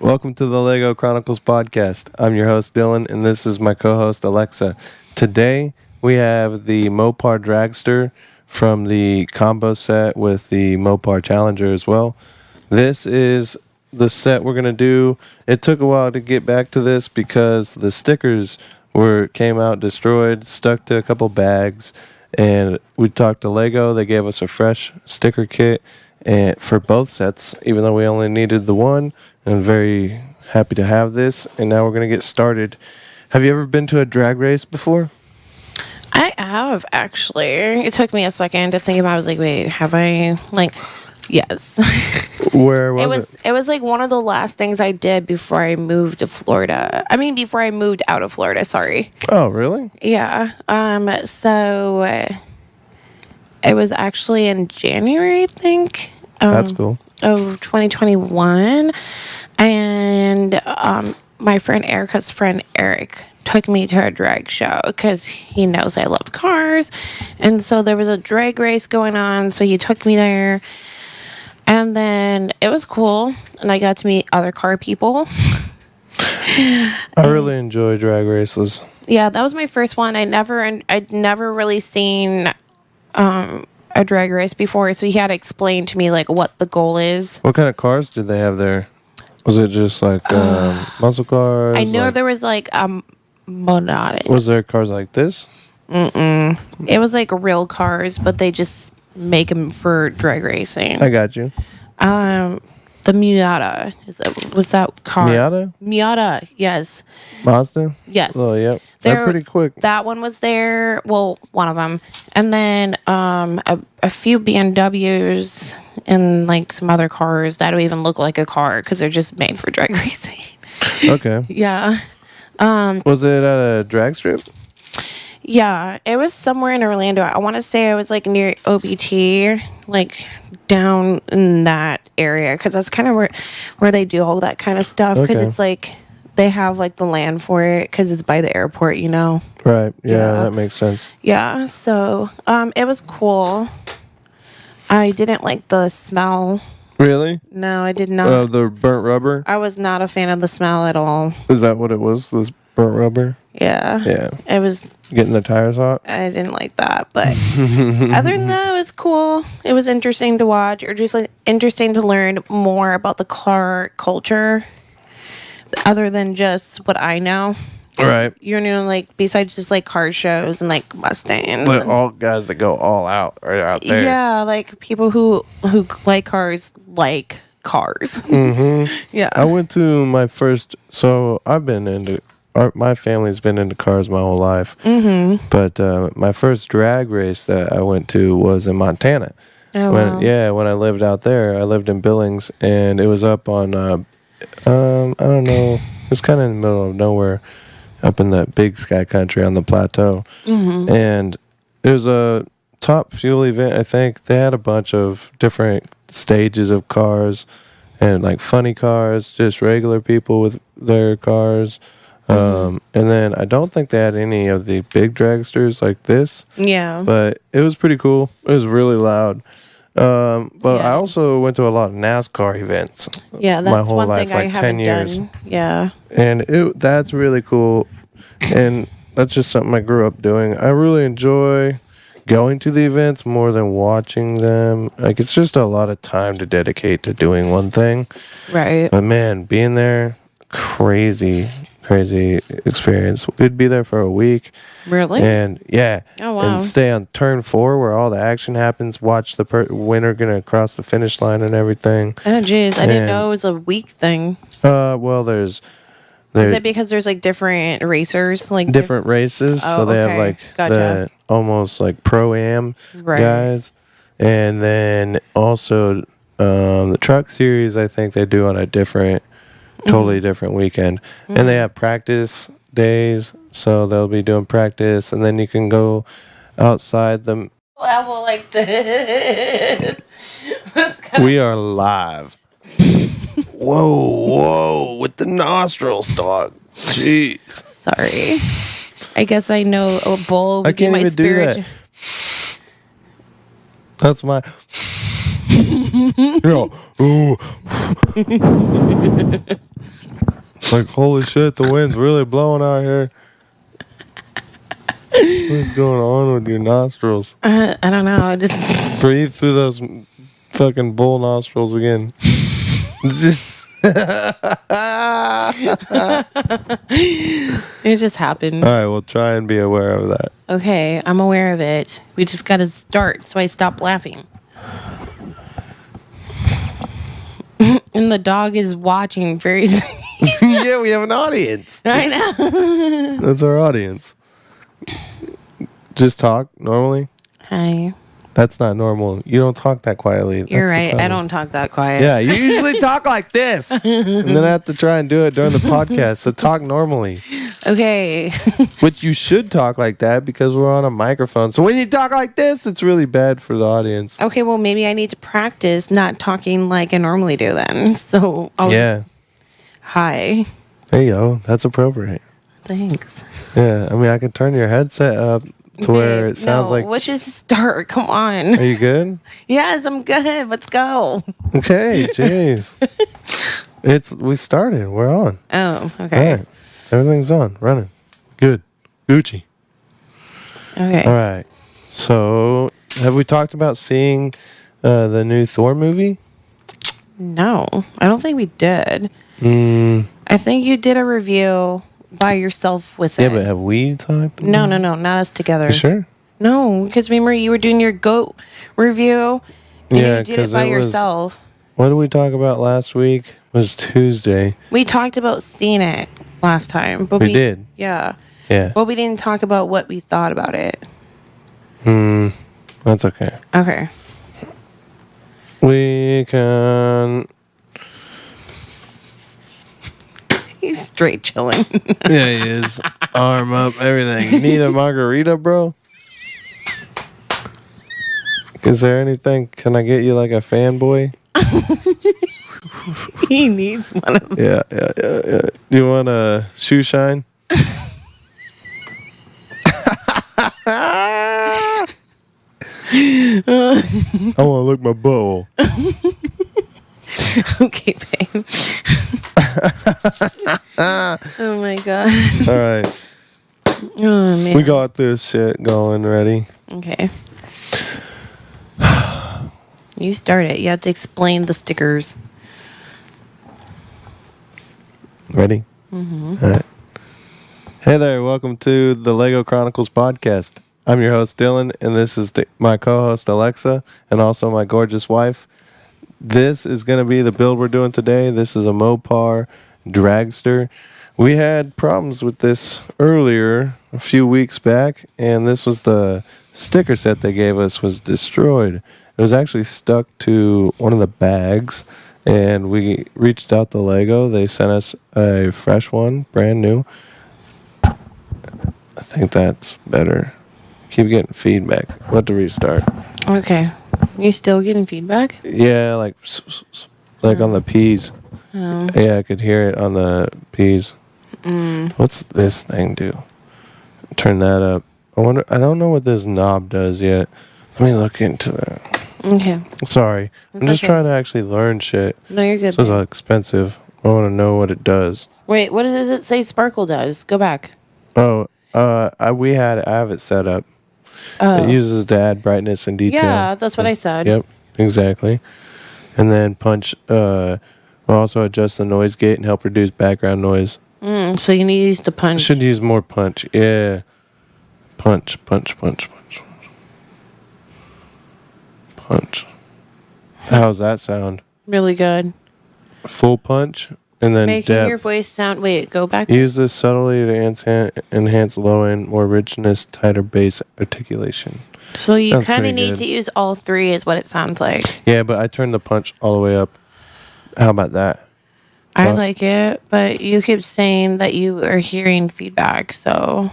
Welcome to the Lego Chronicles podcast. I'm your host, Dylan, and this is my co-host, Alexa. Today, we have the Mopar Dragster from the combo set with the Mopar Challenger as well. This is the set we're going to do. It took a while to get back to this because the stickers came out destroyed, stuck to a couple bags, and we talked to Lego. They gave us a fresh sticker kit and for both sets, even though we only needed the one. I'm very happy to have this, and now we're going to get started. Have you ever been to a drag race before? I have, actually. It took me a second to think about it. I was like, wait, have I? Yes. Where was it? It was like one of the last things I did before I moved to Florida. Before I moved out of Florida, sorry. Oh, really? Yeah. So it was actually in January, I think. That's cool. Of 2021. And my friend Erica's friend Eric took me to a drag show because he knows I love cars. And so there was a drag race going on, so he took me there. And then it was cool, and I got to meet other car people. I really enjoy drag races. Yeah, that was my first one. I'd never really seen a drag race before, so he had to explain to me like what the goal is. What kind of cars did they have there? Was it just like muscle cars? I know there was like Monadic. Was there cars like this? It was like real cars, but they just make them for drag racing. I got you. The Miata was that car? Miata, yes. Mazda? Yes. Oh, yep. They're pretty quick. That one was there. Well, one of them, and then a few BMWs and like some other cars that don't even look like a car because they're just made for drag racing. Okay. Yeah. Was it at a drag strip? Yeah, it was somewhere in Orlando. I want to say I was like near OBT, like down in that area, because that's kind of where they do all that kind of stuff. Because it's like they have like the land for it because it's by the airport, you know. Right. Yeah, that makes sense. Yeah. So it was cool. I didn't like the smell. Really? No, I did not. The burnt rubber? I was not a fan of the smell at all. Is that what it was? This burnt rubber? Yeah. Yeah. It was getting the tires hot. I didn't like that, but other than that, it was cool. It was interesting to watch, or just like interesting to learn more about the car culture, other than just what I know. Right. You know, like besides just like car shows and like Mustangs. But all guys that go all out are out there. Yeah, like people who like cars like cars. Mm-hmm. Yeah. I went to my first. So I've been into. My family's been into cars my whole life. Mm-hmm. But my first drag race that I went to was in Montana. Oh, wow. When I lived out there, I lived in Billings, and it was up on, I don't know, it was kind of in the middle of nowhere, up in that big sky country on the plateau. Mm-hmm. And it was a Top Fuel event, I think. They had a bunch of different stages of cars, and like funny cars, just regular people with their cars. And then I don't think they had any of the big dragsters like this. Yeah. But it was pretty cool. It was really loud. I also went to a lot of NASCAR events. Yeah, that's my whole one life, thing like I haven't 10 years. done. Yeah. And that's really cool. And that's just something I grew up doing. I really enjoy going to the events more than watching them. Like, it's just a lot of time to dedicate to doing one thing. Right. But man, being there, crazy experience. We'd be there for a week. Really? And yeah. Oh, wow. And stay on turn 4 where all the action happens. Watch the winner gonna cross the finish line and everything. Oh, jeez. I didn't know it was a week thing. Well, there's is it because there's like different racers, like different races? Oh, so they okay. have like Gotcha. the almost like pro-am guys, and then also the truck series. I think they do on a totally different weekend. Mm-hmm. And they have practice days, so they'll be doing practice, and then you can go outside them. Well, like this. We are live. Whoa, with the nostrils, dog. Jeez. Sorry. I guess I know a bull would I can't be my even spirit. do that. That's my... Like, holy shit, the wind's really blowing out here. What's going on with your nostrils? I don't know. I just Breathe through those fucking bull nostrils again. Just it just happened. all right, we'll try and be aware of that. Okay, I'm aware of it. We just got to start, so I stop laughing. And the dog is watching very. Yeah, we have an audience. I know. That's our audience. Just talk normally. Hi. That's not normal. You don't talk that quietly. You're That's the right. I problem. don't talk that quiet. Yeah, you usually talk like this. And then I have to try and do it during the podcast. So talk normally. Okay. Which you should talk like that because we're on a microphone. So when you talk like this, it's really bad for the audience. Okay, well, maybe I need to practice not talking like I normally do then. So, Yeah. Hi. There you go. That's appropriate. Thanks. Yeah. I mean, I could turn your headset up to where it sounds like. Let's just start. Come on. Are you good? Yes, I'm good. Let's go. Okay. Jeez. We started. We're on. Oh, okay. All right. Everything's on. Running. Good. Gucci. Okay. All right. So, have we talked about seeing the new Thor movie? No, I don't think we did. I think you did a review by yourself with it. Yeah, but have we talked? No, not us together. You sure? No, because remember you were doing your goat review and Yeah, you did it 'cause by it was- yourself. What did we talk about last week? It was Tuesday. We talked about seeing it last time, but We did? Yeah, Yeah. but we didn't talk about what we thought about it. That's okay. Okay. We can. He's straight chilling. Yeah, he is. Arm up, everything. You need a margarita, bro? Is there anything? Can I get you like a fanboy? He needs one of them. Yeah. You want a shoe shine? I want to lick my butthole. Okay, babe. Oh my god. All right. Oh man. We got this shit going. Ready? Okay. You start it. You have to explain the stickers. Ready? Mm-hmm. All right. Hey there. Welcome to the Lego Chronicles podcast. I'm your host, Dylan, and this is my co-host, Alexa, and also my gorgeous wife. This is going to be the build we're doing today. This is a Mopar Dragster. We had problems with this earlier, a few weeks back, and this was the sticker set they gave us was destroyed. It was actually stuck to one of the bags, and we reached out to Lego. They sent us a fresh one, brand new. I think that's better. Keep getting feedback. We'll have to restart. Okay. You still getting feedback? Yeah, like on the P's. Oh. Yeah, I could hear it on the P's. What's this thing do? Turn that up. I don't know what this knob does yet. Let me look into that. Okay. Sorry. I'm just trying to actually learn shit. No, you're good. This is expensive. I want to know what it does. Wait, what does it say Sparkle does? Go back. Oh, I have it set up. Oh. It uses to add brightness and detail. Yeah, that's what I said. Yep, exactly. And then punch. Will also adjust the noise gate and help reduce background noise. So you need to use the punch. Should use more punch. Yeah. Punch. How's that sound? Really good. Full punch and then Making depth. your voice sound. Wait, go back. Use this subtly to enhance low end, more richness, tighter bass articulation. So you Sounds kind of pretty need good. to use all three, is what it sounds like. Yeah, but I turned the punch all the way up. How about that? I Well- like it, but you keep saying that you are hearing feedback, so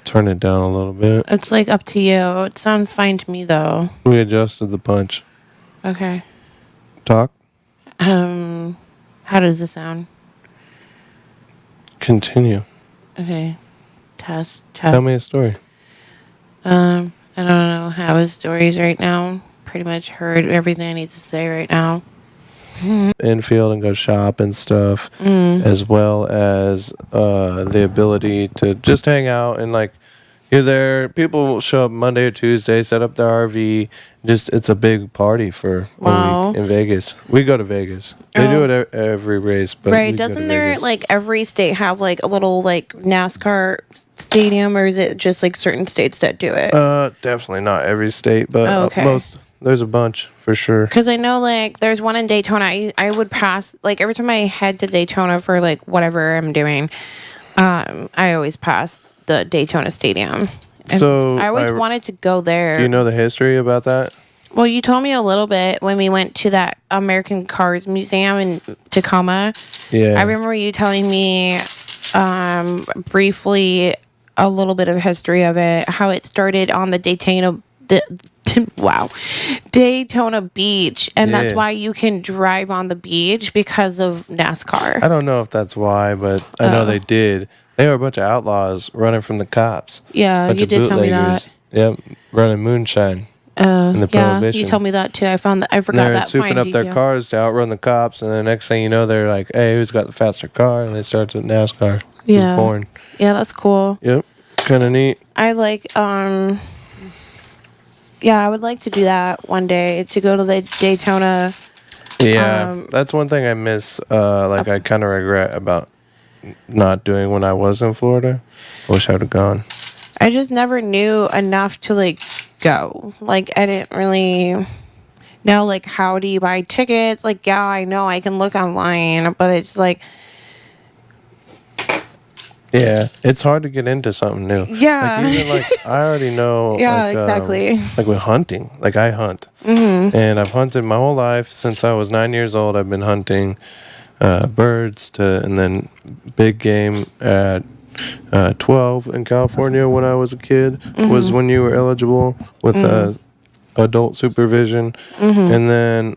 Turn it down a little bit. it's like up to you. It sounds fine to me, though. We adjusted the punch. Okay. Talk. How does this sound? Continue. Okay. Test. Tell me a story. I don't know how his stories right now. Pretty much heard everything I need to say right now. infield and go shop and stuff, as well as the ability to just hang out and like you're there. People will show up Monday or Tuesday, set up their RV. Just it's a big party for a week in Vegas. We go to Vegas. They do it every race, but right. Doesn't there like every state have like a little like NASCAR stadium, or is it just like certain states that do it? Definitely not every state, but most. There's a bunch for sure. Because I know like there's one in Daytona. I would pass like every time I head to Daytona for like whatever I'm doing. I always pass the Daytona Stadium. And so I always wanted to go there. Do you know the history about that? Well, you told me a little bit when we went to that American Cars Museum in Tacoma. Yeah. I remember you telling me briefly a little bit of history of it, how it started on the Daytona Beach, and that's why you can drive on the beach because of NASCAR. I don't know if that's why, but I know they did. They were a bunch of outlaws running from the cops. Yeah, you did tell me that. Yep, running moonshine. In the Prohibition. You told me that too. I forgot they were that. Souping up their cars to outrun the cops, and the next thing you know, they're like, "Hey, who's got the faster car?" And they start with NASCAR. Yeah, was born. Yeah, that's cool. Yep, kind of neat. I like. Yeah, I would like to do that one day, to go to the Daytona. Yeah, that's one thing I miss. I kind of regret about not doing when I was in Florida. I wish I would have gone. I just never knew enough to like go. Like I didn't really know like how do you buy tickets. Like yeah, I know I can look online, but it's like. Yeah, it's hard to get into something new. Yeah. Like, even, I already know. Yeah, exactly. Like with hunting. Like, I hunt. Mm-hmm. And I've hunted my whole life. Since I was 9 years old, I've been hunting birds and then big game at 12 in California when I was a kid. Mm-hmm. Was when you were eligible with adult supervision. Mm-hmm. And then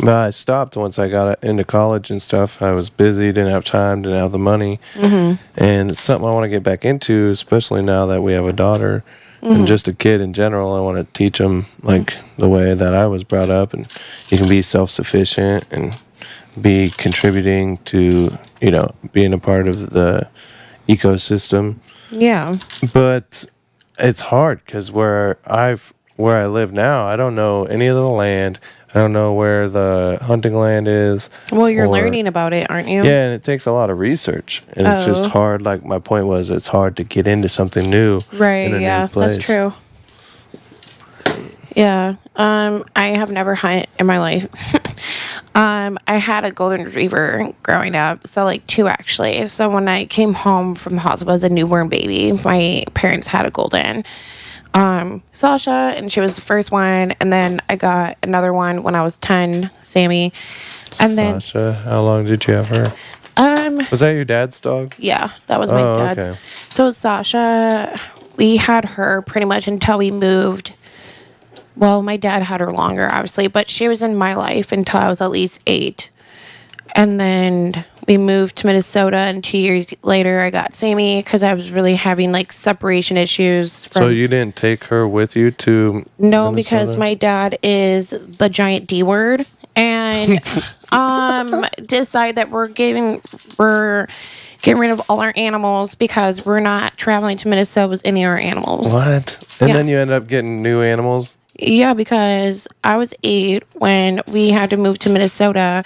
I stopped once I got into college and stuff. I was busy, didn't have time, didn't have the money. Mm-hmm. And it's something I want to get back into, especially now that we have a daughter and just a kid in general. I want to teach them like the way that I was brought up, and you can be self-sufficient and be contributing to, being a part of the ecosystem. Yeah. But it's hard because where I live now, I don't know any of the land. I don't know where the hunting land is. Well, you're learning about it, aren't you? Yeah, and it takes a lot of research. And it's just hard. Like, my point was, it's hard to get into something new. Right, in a new place. That's true. Yeah. I have never hunted in my life. I had a golden retriever growing up. So, 2 actually. So, when I came home from the hospital as a newborn baby, my parents had a golden. Sasha, and she was the first one, and then I got another one when I was 10, Sammy. And Sasha, how long did you have her? Was that your dad's dog? Yeah, that was my dad's. Okay. So Sasha, we had her pretty much until we moved. Well, my dad had her longer, obviously, but she was in my life until I was at least 8. And then we moved to Minnesota, and 2 years later, I got Sammy because I was really having separation issues. So you didn't take her with you to No, Minnesota? because my dad is the giant D word, and decide that we're getting rid of all our animals because we're not traveling to Minnesota with any of our animals. What? And then you end up getting new animals? Yeah, because I was 8 when we had to move to Minnesota.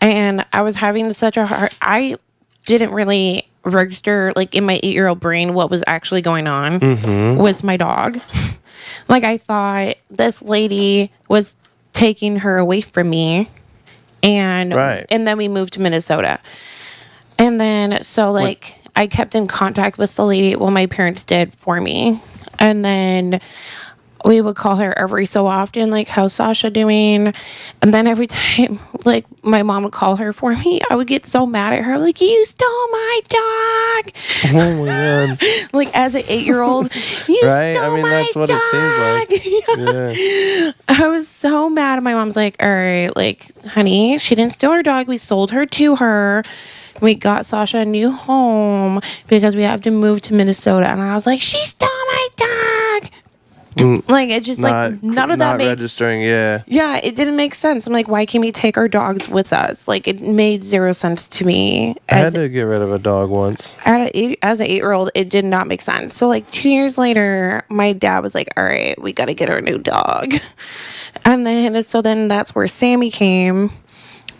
And I was having such a hard... I didn't really register, in my 8-year-old brain what was actually going on with my dog. I thought this lady was taking her away from me. And then we moved to Minnesota. And then, so, I kept in contact with the lady. Well, my parents did for me. And then... we would call her every so often, how's Sasha doing? And then every time, my mom would call her for me, I would get so mad at her. You stole my dog. Oh, my God. As an 8-year-old, you right? stole my that's what dog. it seems like. Yeah. I was so mad. And my mom's all right, honey, she didn't steal her dog. We sold her to her. We got Sasha a new home because we have to move to Minnesota. And I was like, she stole my dog. Like, it just, like, none of that not made... registering, yeah. Yeah, it didn't make sense. I'm like, why can't we take our dogs with us? Like, it made zero sense to me. I had to get rid of a dog once. As an 8-year-old, it did not make sense. So, like, 2 years later, my dad was like, all right, we got to get our new dog. And then that's where Sammy came.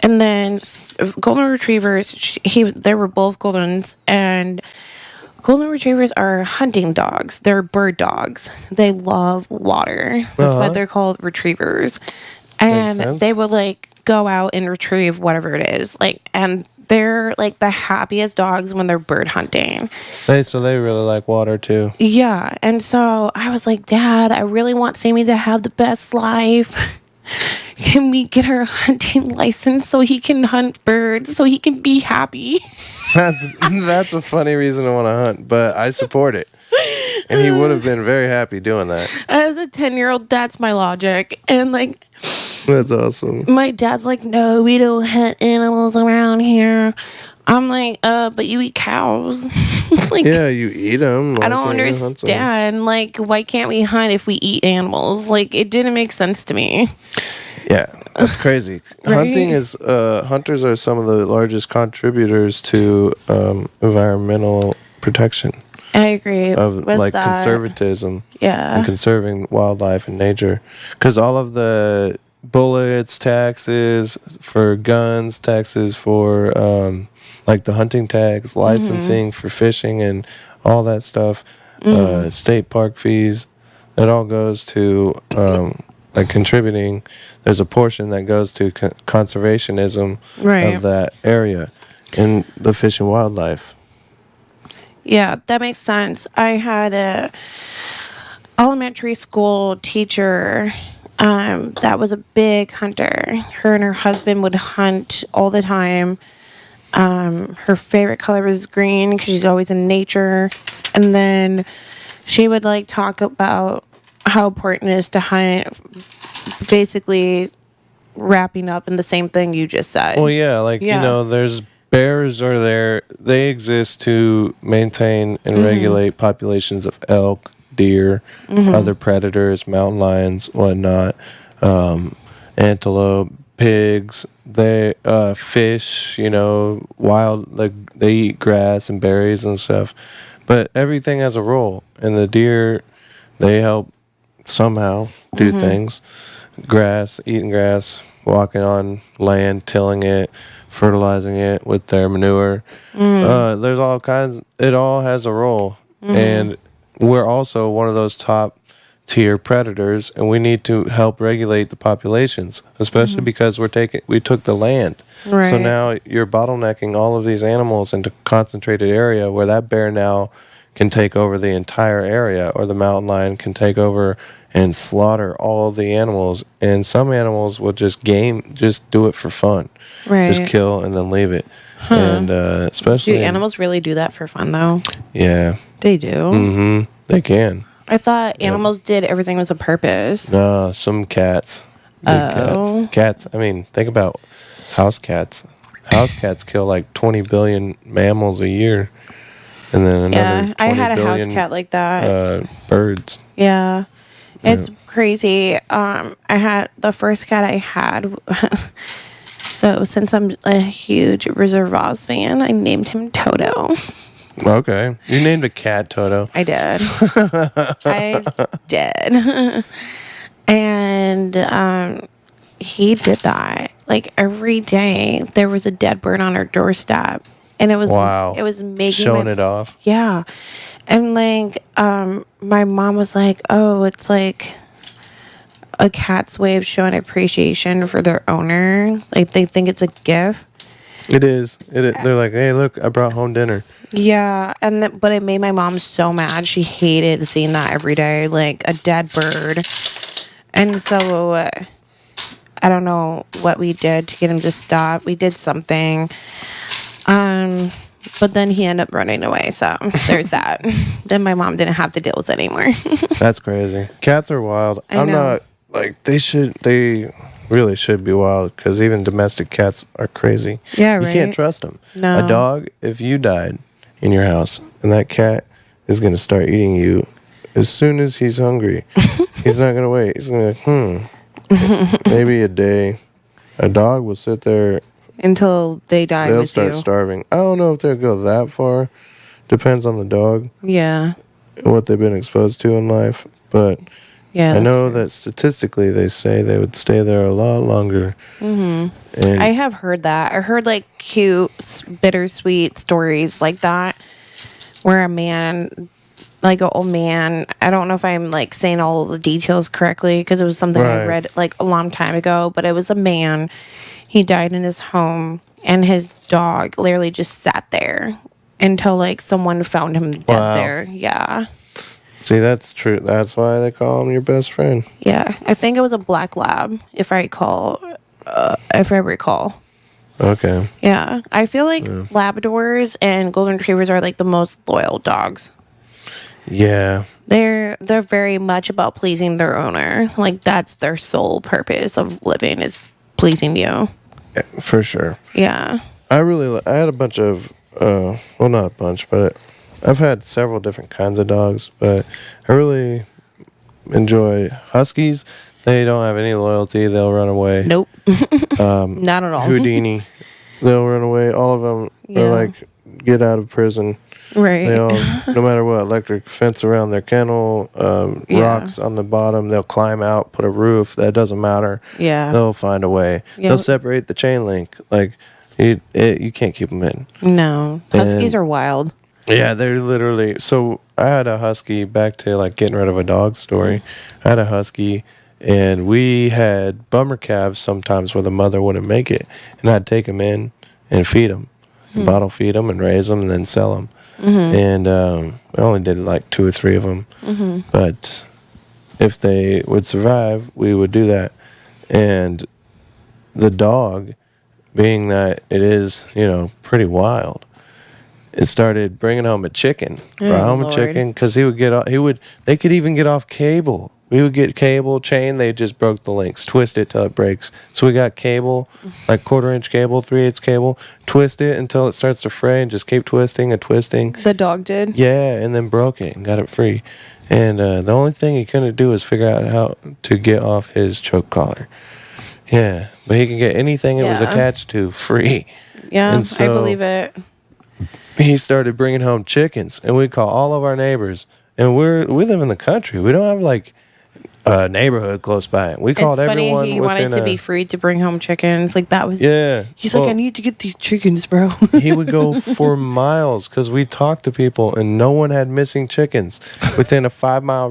And then golden retrievers, they were both goldens, and golden retrievers are hunting dogs. They're bird dogs. They love water. That's why they're called retrievers. And they would, like, go out and retrieve whatever it is. Like, and they're, like, the happiest dogs when they're bird hunting. So they really like water, too. Yeah. And so I was like, Dad, I really want Sammy to have the best life. Can we get our hunting license so he can hunt birds, so he can be happy? That's a funny reason to want to hunt, but I support it. And he would have been very happy doing that. As a 10-year-old, that's my logic. And, like... That's awesome. My dad's like, no, we don't hunt animals around here. I'm like, but you eat cows. Like, yeah, you eat them. I don't understand. Like, why can't we hunt if we eat animals? Like, it didn't make sense to me. Yeah, that's crazy. Right? Hunters are some of the largest contributors to environmental protection. I agree. Of like that? Conservatism. Yeah. And conserving wildlife and nature. Because all of the bullets, taxes for guns, taxes for like the hunting tags, licensing for fishing and all that stuff, state park fees, it all goes to like contributing. There's a portion that goes to conservationism of that area in the fish and wildlife. Yeah, that makes sense. I had a elementary school teacher that was a big hunter. Her and her husband would hunt all the time. Her favorite color was green because she's always in nature. And then she would, like, talk about how important it is to hunt, basically wrapping up in the same thing you just said. Well, yeah, like, you know, there's bears are there. They exist to maintain and regulate populations of elk, deer, other predators, mountain lions, whatnot, antelope, pigs. They fish, you know, wild, like they eat grass and berries and stuff. But everything has a role, and the deer, they help somehow do things. Grass, eating grass, walking on land, tilling it, fertilizing it with their manure. There's all kinds. It all has a role, and we're also one of those top tier predators, and we need to help regulate the populations, especially because we took the land. Right. So now you're bottlenecking all of these animals into concentrated area where that bear now can take over the entire area, or the mountain lion can take over and slaughter all of the animals. And some animals will just do it for fun. Right. Just kill and then leave it. And especially... Do animals really do that for fun, though? Yeah. They do? They can. I thought animals did everything with a purpose. No, some cats. Cats, I mean, think about house cats. House cats kill like 20 billion mammals a year. And then another 20 I had a billion, house cat like that. Birds. Yeah. It's crazy. The first cat I had. So since I'm a huge Reserve Oz fan, I named him Toto. Okay. You named a cat Toto. I did. I did. And he did that. Like, every day there was a dead bird on our doorstep. And it was making showing it off. Yeah. And like my mom was like, "Oh, it's like a cat's way of showing appreciation for their owner. Like, they think it's a gift." It is. They're like, "Hey, look, I brought home dinner." Yeah, but it made my mom so mad. She hated seeing that every day, like a dead bird. And so I don't know what we did to get him to stop. We did something. But then he ended up running away, so there's that. Then my mom didn't have to deal with it anymore. That's crazy. Cats are wild. I'm not, like, they really should be wild, because even domestic cats are crazy. Yeah, right. You can't trust them. No. A dog, if you died in your house, and that cat is going to start eating you as soon as he's hungry. He's not going to wait. He's going to, maybe a day. A dog will sit there. Until they die They'll with start you. starving. I don't know if they'll go that far. Depends on the dog Yeah. and what they've been exposed to in life. But Yeah. I know that statistically they say they would stay there a lot longer. And I have heard that. I heard like cute, bittersweet stories like that, where a man, like an old man, I don't know if I'm like saying all the details correctly because it was something I Right. read like a long time ago, but it was a man. He died in his home, and his dog literally just sat there until like someone found him dead Wow. there. Yeah. see, that's true. That's why they call him your best friend. Yeah. I think it was a black lab, if I recall. Okay. Yeah. I feel like Labradors and Golden Retrievers are like the most loyal dogs. Yeah. They're very much about pleasing their owner. Like that's their sole purpose of living is pleasing you. For sure. Yeah. I had a bunch of, well, not a bunch, but I've had several different kinds of dogs, but I really enjoy Huskies. They don't have any loyalty. They'll run away. Nope. Not at all. Houdini. They'll run away. All of them Yeah. are like, get out of prison. Right. They all, no matter what, electric fence around their kennel, Yeah. rocks on the bottom. They'll climb out, put a roof. That doesn't matter. Yeah. They'll find a way. Yeah. They'll separate the chain link. Like, you can't keep them in. No. Huskies And- are wild. Yeah, they're literally. So I had a husky, back to like getting rid of a dog story. I had a husky, and we had bummer calves sometimes where the mother wouldn't make it, and I'd take them in and feed them, bottle feed them, and raise them, and then sell them. And I only did like 2 or 3 of them, but if they would survive, we would do that. And the dog, being that it is, pretty wild, it started bringing home a chicken. Brought home a Lord. chicken because they could even get off cable. We would get cable, chain, they just broke the links, twist it till it breaks. So we got cable, like 1/4-inch cable, 3/8 cable, twist it until it starts to fray and just keep twisting and twisting. The dog did. Yeah, and then broke it and got it free. And the only thing he couldn't do was figure out how to get off his choke collar. Yeah, but he can get anything it was Yeah. attached to free. Yeah, And I so- believe it. He started bringing home chickens, and we call all of our neighbors. And we live in the country. We don't have like a neighborhood close by. We called It's funny everyone he wanted within to be free to bring home chickens. Like that was. Yeah. He's Well, like, I need to get these chickens, bro. he would go for miles because we talked to people and no one had missing chickens within a 5-mile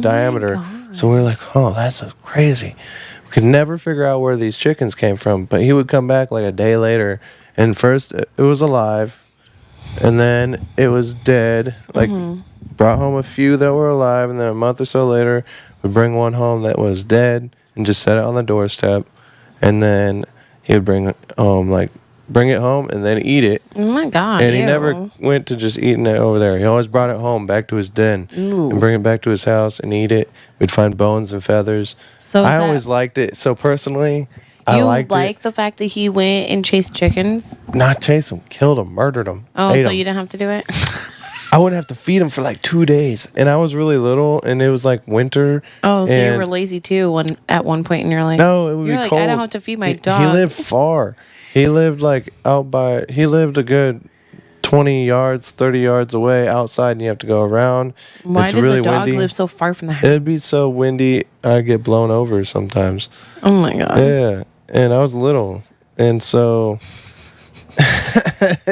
diameter. So we were like, oh, that's so crazy. We could never figure out where these chickens came from. But he would come back like a day later, and first it was alive, and then it was dead. Like, brought home a few that were alive, and then a month or so later, we'd bring one home that was dead and just set it on the doorstep. And then he would bring it home and then eat it. Oh my god! And he ew. never went to just eating it over there. He always brought it home back to his den and bring it back to his house and eat it. We'd find bones and feathers. So I that- always liked it. So personally, I You liked like it. the fact that he went and chased chickens? Not chase them, killed them, murdered them. Oh, ate so 'em. you didn't have to do it? I would have to feed them for like 2 days. And I was really little, and it was like winter. Oh, so you and- were lazy too at one point in your life. No, it would You're be like, cold. I don't have to feed my He dog. lived far. He lived like he lived a good 20 yards, 30 yards away outside, and you have to go around. Why It's did really the dog windy. live so far from the house? It'd be so windy, I'd get blown over sometimes. Oh my god! Yeah, and I was little, and so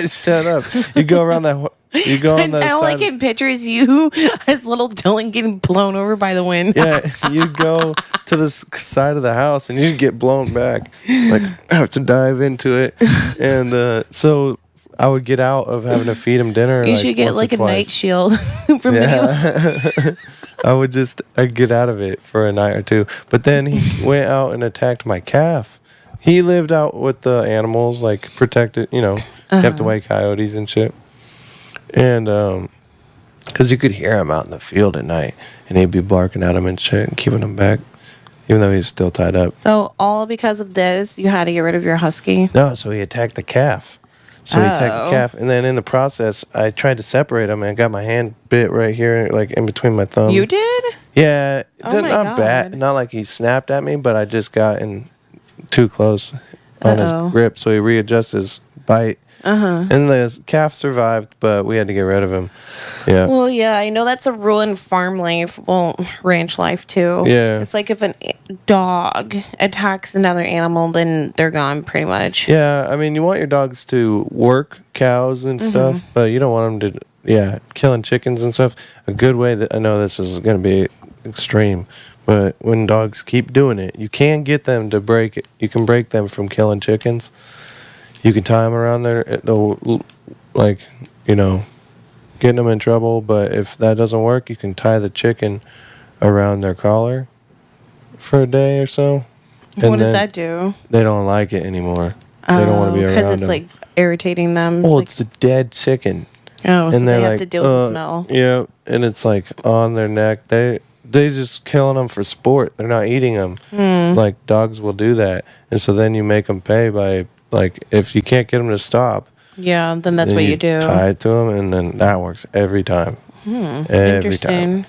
shut up. You go around that. You go on the I only side. can pictures you as little Dylan getting blown over by the wind. Yeah, you go to the side of the house, and you get blown back. Like, I have to dive into it, and so I would get out of having to feed him dinner. You should get once or like a night twice. shield from video. I'd get out of it for a night or two. But then he went out and attacked my calf. He lived out with the animals, like protected, kept away coyotes and shit. And because you could hear him out in the field at night, and he'd be barking at him and shit and keeping him back, even though he's still tied up. So all because of this, you had to get rid of your husky. No, so he attacked the calf. So you take the calf, and then in the process, I tried to separate them, and I got my hand bit right here, like in between my thumb. You did? Yeah, Oh my not God. bad. Not like he snapped at me, but I just got in too close on his Uh-oh. grip, so he readjusted his bite. And the calf survived, but we had to get rid of him. Yeah. Well, yeah, I know that's a rule in farm life. Well, ranch life too. Yeah. It's like if a dog attacks another animal, then they're gone pretty much. Yeah, I mean, you want your dogs to work cows and stuff, but you don't want them to, killing chickens and stuff. A good way that I know this is going to be extreme, but when dogs keep doing it, you can get them to break it. You can break them from killing chickens. You can tie them around getting them in trouble, but if that doesn't work, you can tie the chicken around their collar for a day or so. What does that do? They don't like it anymore. They don't want to be around because it's them. like irritating them. Well, like, it's a dead chicken. oh, so And they they're have like, to deal with the smell. Yeah, and it's like on their neck. They just killing them for sport. They're not eating them. Like dogs will do that, and so then you make them pay by if you can't get them to stop. Yeah, then that's then what you do. Tie it to them, and then that works every time. Every Interesting. time.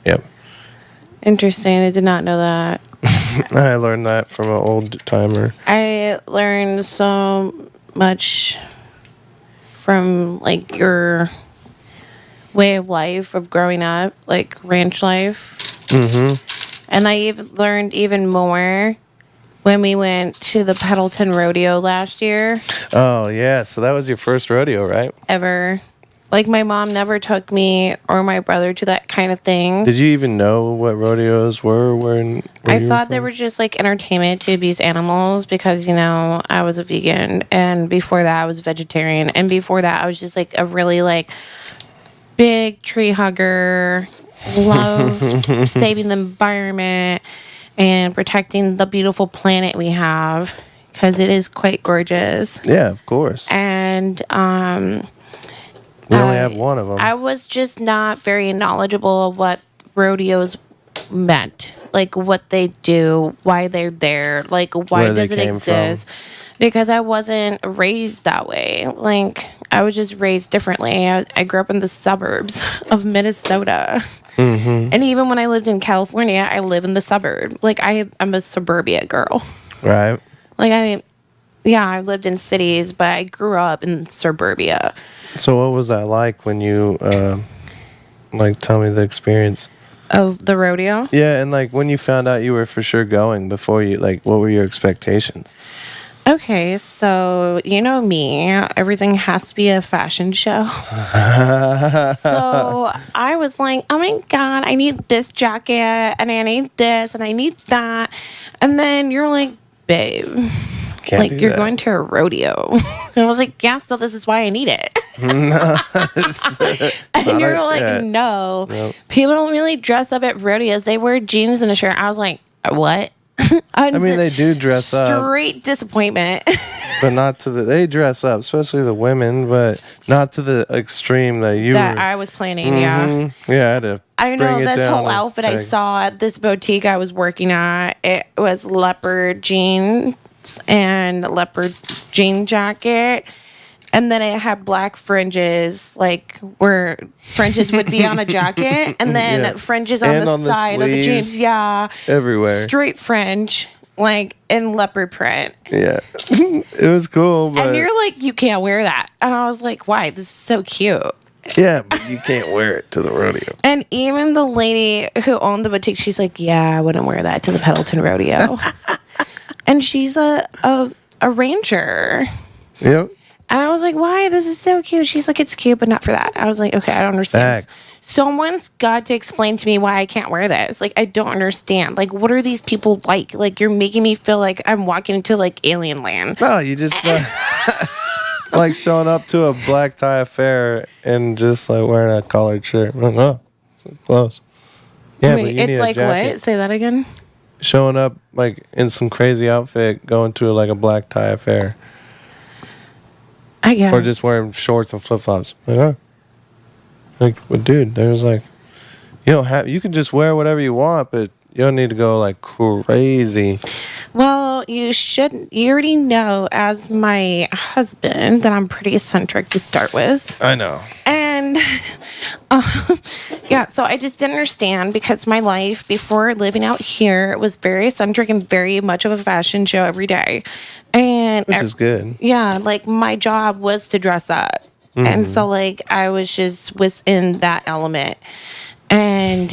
Yep. Interesting. I did not know that. I learned that from an old timer. I learned so much from like your way of life of growing up, like ranch life. And I even learned even more when we went to the Pendleton Rodeo last year. Oh yeah, so that was your first rodeo, right? Ever. Like my mom never took me or my brother to that kind of thing. Did you even know what rodeos were? I thought they were just like entertainment to abuse animals because, I was a vegan. And before that, I was vegetarian. And before that, I was just like a really like big tree hugger, love saving the environment and protecting the beautiful planet we have because it is quite gorgeous. Yeah, of course. And we only have one of them. I was just not very knowledgeable of what rodeos meant, like what they do, why they're there, like why Where they does it came exist? Because I wasn't raised that way. Like I was just raised differently. I grew up in the suburbs of Minnesota. And even when I lived in California, I live in the suburb. Like I'm a suburbia girl. Right. Like I lived in cities, but I grew up in suburbia. So what was that like when you, tell me the experience? Of the rodeo? Yeah, and when you found out you were for sure going before you, what were your expectations? Okay, so you know me, everything has to be a fashion show. So I was like, oh my God, I need this jacket, and I need this, and I need that. And then you're like, babe, you're going to a rodeo. And I was like, yeah, so this is why I need it. And you're like, no. Nope. People don't really dress up at rodeos. They wear jeans and a shirt. I was like, what? I mean, they do dress up. Straight disappointment. But not to they dress up, especially the women, but not to the extreme that I was planning, yeah. Yeah, I know this whole outfit I saw at this boutique I was working at, it was leopard jeans and leopard jean jacket. And then it had black fringes, like where fringes would be on a jacket, and then fringes on the side of the jeans. Yeah. Everywhere. Straight fringe, like in leopard print. Yeah. It was cool. But and you're like, you can't wear that. And I was like, why? This is so cute. Yeah, but you can't wear it to the rodeo. And even the lady who owned the boutique, she's like, yeah, I wouldn't wear that to the Pendleton Rodeo. And she's a ranger. Yep. And I was like, why? This is so cute. She's like, it's cute, but not for that. I was like, okay, I don't understand. Facts. Someone's got to explain to me why I can't wear this. Like, I don't understand. Like, what are these people like? Like, you're making me feel like I'm walking into, like, alien land. No, you just, like showing up to a black tie affair and just, wearing a collared shirt. Oh, so close. Yeah, wait, but you it's need like a jacket. what? Say that again? Showing up, in some crazy outfit, going to, a black tie affair. I guess. Or just wearing shorts and flip-flops. Well, dude, there's you can just wear whatever you want, but you don't need to go crazy. Well, you already know as my husband that I'm pretty eccentric to start with. I know. And um, yeah, so I just didn't understand because my life before living out here was very eccentric and very much of a fashion show every day. And Which is good. yeah, like my job was to dress up. And so like I was just within that element. And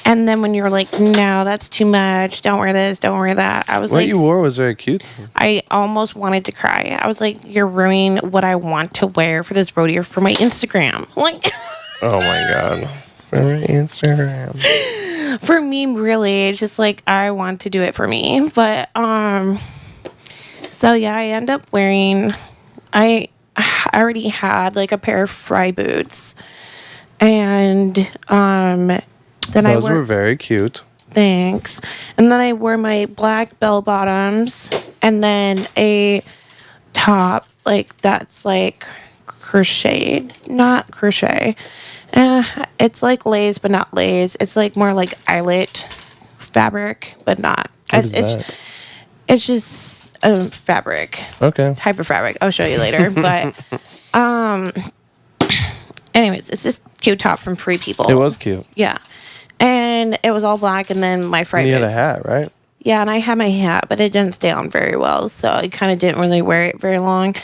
and then when you're like, no, that's too much. Don't wear this. Don't wear that. I was What like, you wore was very cute. I almost wanted to cry. I was like, you're ruining what I want to wear for this rodeo for my Instagram. Like, Oh my god. For Instagram. for me, really, it's just like I want to do it for me. But so yeah, I end up wearing. I already had like a pair of fry boots. And then Those were very cute. thanks. And then I wore my black bell bottoms and then a top like that's like crocheted, not crochet. It's like lace, but not lace. It's like more like eyelet fabric, but not. What is that? It's just a fabric. Okay. Type of fabric. I'll show you later. But anyways, it's this cute top from Free People. It was cute. Yeah. And it was all black and then my fright And you had a boots. hat, right? Yeah, and I had my hat, but it didn't stay on very well, so I kind of didn't really wear it very long.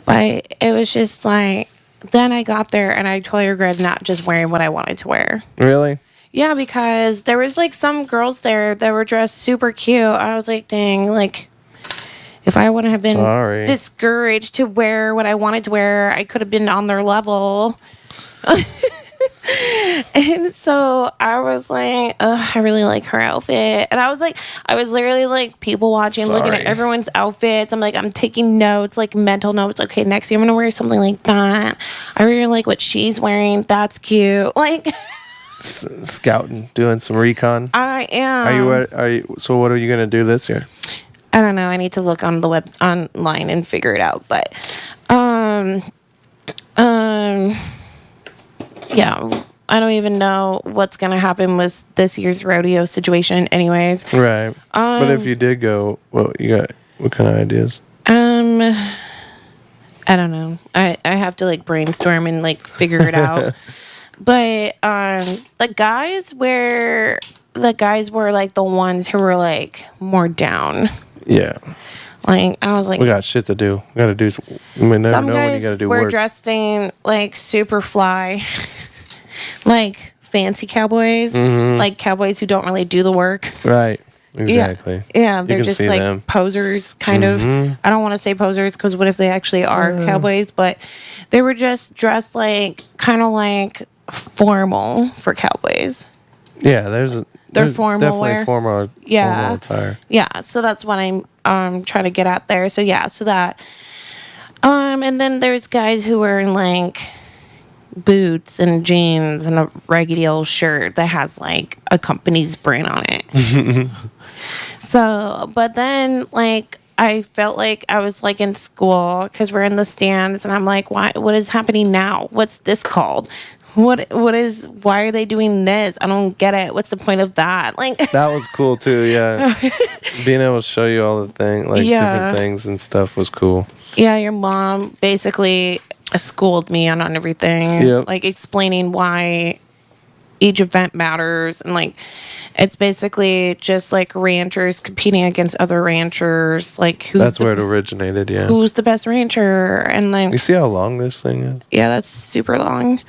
But it was just like, then I got there and I totally regret not just wearing what I wanted to wear. Really? Yeah, because there was like some girls there that were dressed super cute. I was like, dang, like if I wouldn't have been discouraged to wear what I wanted to wear, I could have been on their level. And so I was like, I really like her outfit. And I was literally like people watching, looking at everyone's outfits. I'm like, I'm taking notes, like mental notes. Okay, next year I'm going to wear something like that. I really like what she's wearing. That's cute. Like, Scouting, doing some recon. I am. Are you? So what are you going to do this year? I don't know. I need to look on the web online and figure it out. But, yeah, I don't even know what's going to happen with this year's rodeo situation anyways. Right. But if you did go, what kind of ideas? I don't know. I have to like brainstorm and like figure it out. But the guys were like the ones who were like more down. Yeah. Like I was like, we got shit to do. We got to do. We never some know when you guys got to do were work. dressing like super fly, like fancy cowboys, like cowboys who don't really do the work. Right. Exactly. Yeah, they're can just see like them. posers, kind of. I don't want to say posers because what if they actually are cowboys? But they were just dressed like kind of like formal for cowboys. Yeah, They're formal definitely wear. formal attire. Yeah, so that's what I'm trying to get at there. So yeah, so that and then there's guys who wear like boots and jeans and a raggedy old shirt that has like a company's brand on it. So, but then like I felt like I was like in school because we're in the stands and I'm like, what is happening now? What's this called? Why are they doing this? I don't get it. What's the point of that? Like That was cool too, yeah. Being able to show you all the things, like different things and stuff was cool. Yeah, your mom basically schooled me on everything. Yep. Like explaining why each event matters and like it's basically just like ranchers competing against other ranchers. Like That's where it originated, yeah. who's the best rancher? And like You see how long this thing is? yeah, that's super long.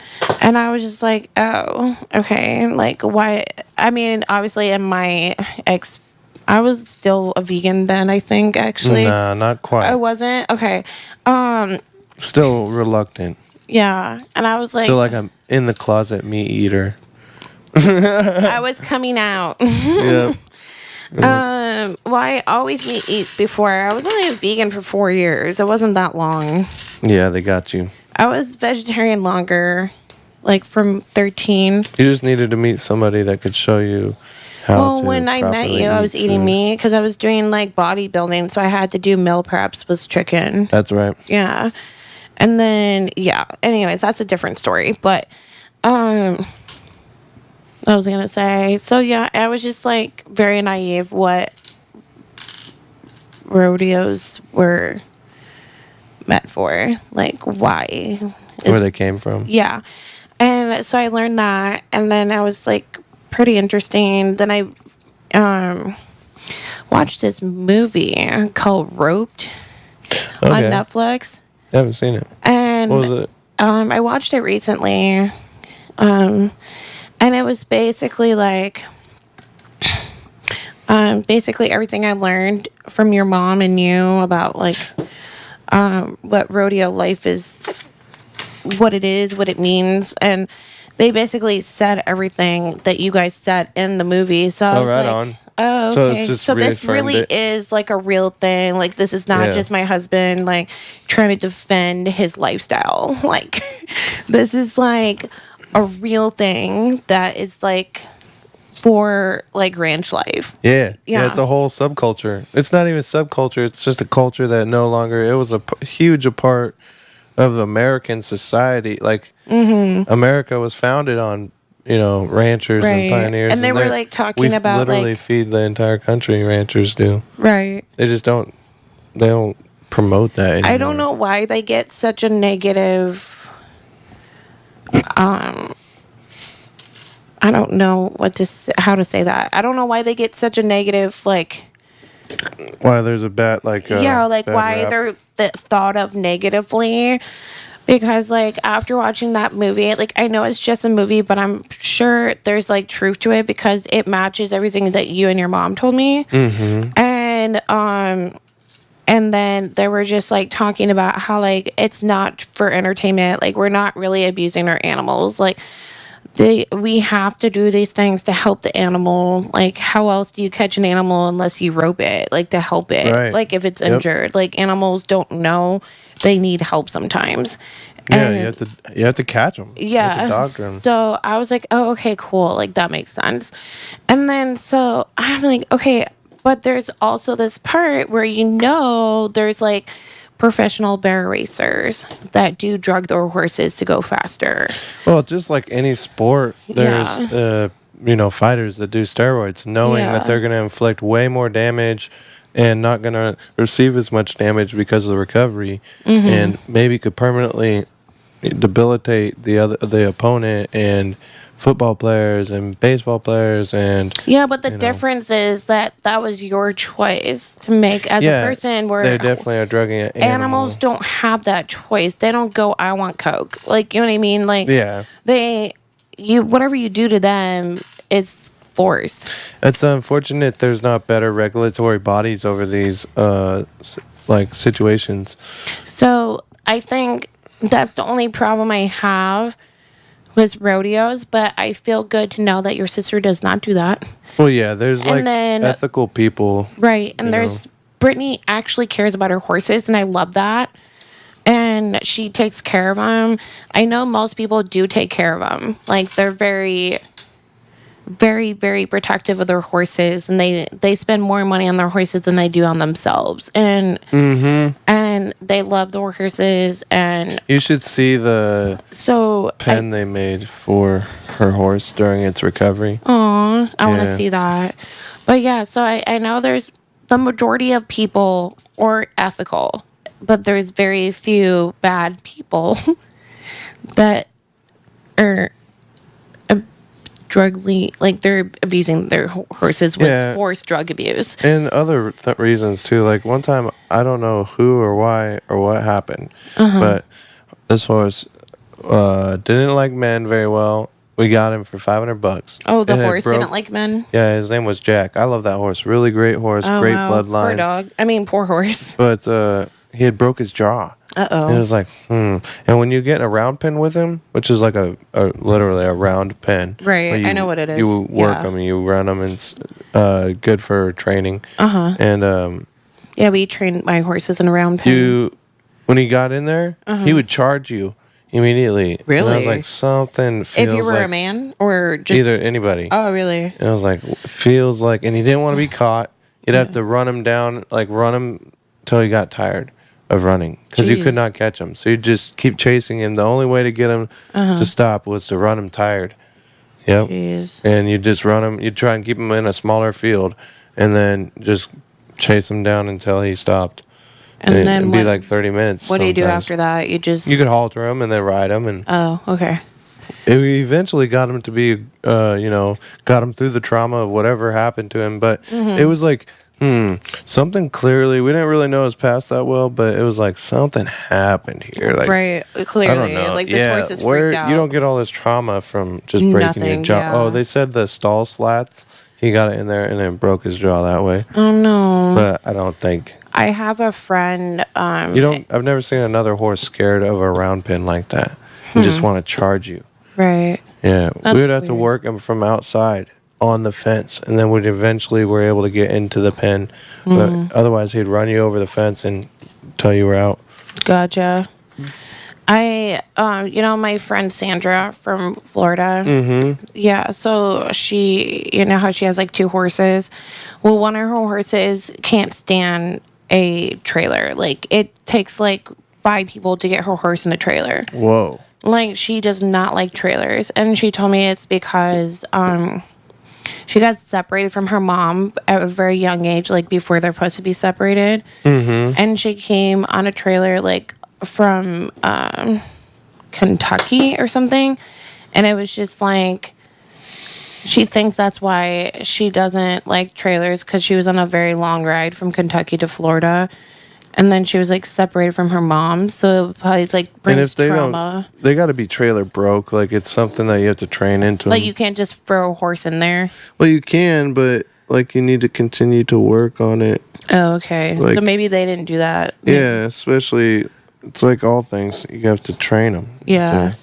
And I was just like, oh, okay. Like why? I mean, obviously in my I was still a vegan then, I think, actually. Nah, not quite. I wasn't? Okay. Still reluctant. Yeah. And I was like, Still like I'm in the closet meat eater. I was coming out. Yeah. Well, I always eat before. I was only a vegan for 4 years. It wasn't that long. Yeah, they got you. I was vegetarian longer, like from 13. You just needed to meet somebody that could show you how to Well, when I met properly you, I eat was eating food. meat because I was doing like bodybuilding, so I had to do meal preps with chicken. That's right. Yeah. And then, yeah. Anyways, that's a different story. But, I was going to say, so yeah, I was just like very naive what rodeos were meant for, like why. Where they came from. Yeah. And so I learned that, and then I was like, pretty interesting. Then I watched this movie called Roped on Netflix. I haven't seen it. And what was it? I watched it recently. And it was basically like basically everything I learned from your mom and you about like what rodeo life is, what it is, what it means, and they basically said everything that you guys said in the movie. So I was right like, on. oh, okay. So it's just this really is like a real thing. Like, this is not just my husband like trying to defend his lifestyle. Like, this is like a real thing that is like for like ranch life. Yeah, it's a whole subculture. It's not even subculture. It's just a culture that no longer. It was a huge part of American society. Like, America was founded on ranchers and pioneers, and they were like talking about literally like feed the entire country. Ranchers do. Right. They just don't. They don't promote that anymore. I don't know why they get such a negative. I don't know how to say that. I don't know why they get such a negative like. Why there's a bad like. Like bad why rap. they're thought of negatively. Because, like, after watching that movie, like, I know it's just a movie, but I'm sure there's, like, truth to it because it matches everything that you and your mom told me. Mm-hmm. And then they were just, like, talking about how, like, it's not for entertainment. Like, we're not really abusing our animals. Like, we have to do these things to help the animal. Like, how else do you catch an animal unless you rope it, like, to help it? Right. Like, if it's injured. Like, animals don't know they need help sometimes. Yeah, And you have to catch them. yeah. You have to doctor them. So I was like, oh, okay, cool. Like, that makes sense. And then so I'm like, okay, but there's also this part where there's like professional bear racers that do drug their horses to go faster. Well, just like any sport, there's fighters that do steroids, knowing that they're going to inflict way more damage and not going to receive as much damage because of the recovery, and maybe could permanently debilitate the opponent, and football players and baseball players and but the difference is that was your choice to make as a person, where they definitely are drugging it. Animals don't have that choice. They don't go, I want Coke. Like, you know what I mean? Like, whatever you do to them is forced. It's unfortunate there's not better regulatory bodies over these situations. So I think that's the only problem I have with rodeos, but I feel good to know that your sister does not do that. Well, yeah, there's ethical people. Right. And Brittany actually cares about her horses, and I love that. And she takes care of them. I know most people do take care of them. Like, they're very, very, very protective of their horses, and they spend more money on their horses than they do on themselves. And and they love the horses. And you should see the pen they made for her horse during its recovery. Oh, I want to see that. But yeah, so I know there's the majority of people are ethical, but there's very few bad people that are like they're abusing their horses with forced drug abuse. And other reasons too. Like, one time, I don't know who or why or what happened, but this horse didn't like men very well. We got him for $500. Oh, the horse didn't like men? Yeah, his name was Jack. I love that horse. Really great horse. Great bloodline. Poor dog. I mean, poor horse. But he had broke his jaw. Uh-oh. And it was like, And when you get a round pen with him, which is like literally a round pen. Right, I know what it is. You work them, you run them, and it's good for training. And we trained my horses in a round pen. When he got in there, he would charge you immediately. Really? And I was like, something feels if you were like a man or just either anybody. Oh, really? And I was like, feels like, and he didn't want to be caught. You'd have to run him down, like run him till he got tired of running, because you could not catch him. So you just keep chasing him. The only way to get him to stop was to run him tired. Yep. Jeez. And you just run him. You try and keep him in a smaller field, and then just chase him down until he stopped. And then it'd be like 30 minutes. What do you do sometimes. after that? You could halter him and then ride him, and Oh, okay. we eventually got him to be, got him through the trauma of whatever happened to him. But it was like, something clearly, we didn't really know his past that well, but it was like something happened here. Like, right, clearly. I don't know. Like this horse is freaked out. You don't get all this trauma from just breaking your jaw. Yeah. Oh, they said the stall slats. He got it in there and then broke his jaw that way. Oh no! But I don't think. I have a friend. I've never seen another horse scared of a round pin like that. They just want to charge you. Right. Yeah, That's we would have to weird. work him from outside on the fence, and then we'd eventually were able to get into the pen. But otherwise, he'd run you over the fence and tell you were out. Gotcha. My friend Sandra from Florida. Mm-hmm. Yeah, so she, how she has like 2 horses. Well, one of her horses can't stand a trailer. Like, it takes like 5 people to get her horse in a trailer. Whoa. Like, she does not like trailers. And she told me it's because she got separated from her mom at a very young age, like before they're supposed to be separated. Mm-hmm. And she came on a trailer, like, from Kentucky or something. And it was just like, she thinks that's why she doesn't like trailers, because she was on a very long ride from Kentucky to Florida. And then she was like separated from her mom, so it probably like brings trauma. They got to be trailer broke. Like, it's something that you have to train into. Like, you can't just throw a horse in there. Well, you can, but like, you need to continue to work on it. Oh, okay. Like, so maybe they didn't do that. Yeah, especially, it's like all things. You have to train them. Yeah.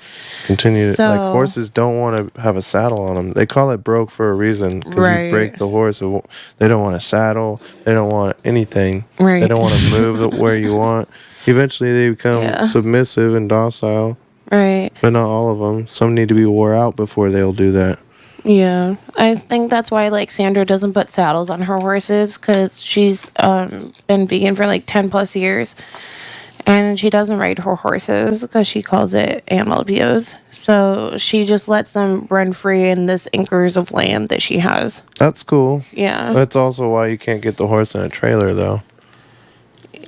Continue. So, like, horses don't want to have a saddle on them. They call it broke for a reason, because you break the horse. They don't want a saddle. They don't want anything. Right. They don't want to move it where you want. Eventually, they become submissive and docile. Right. But not all of them. Some need to be wore out before they'll do that. Yeah. I think that's why, like, Sandra doesn't put saddles on her horses, because she's been vegan for like 10 plus years. And she doesn't ride her horses because she calls it animal abuse. So she just lets them run free in this acres of land that she has. That's cool. Yeah. That's also why you can't get the horse in a trailer, though.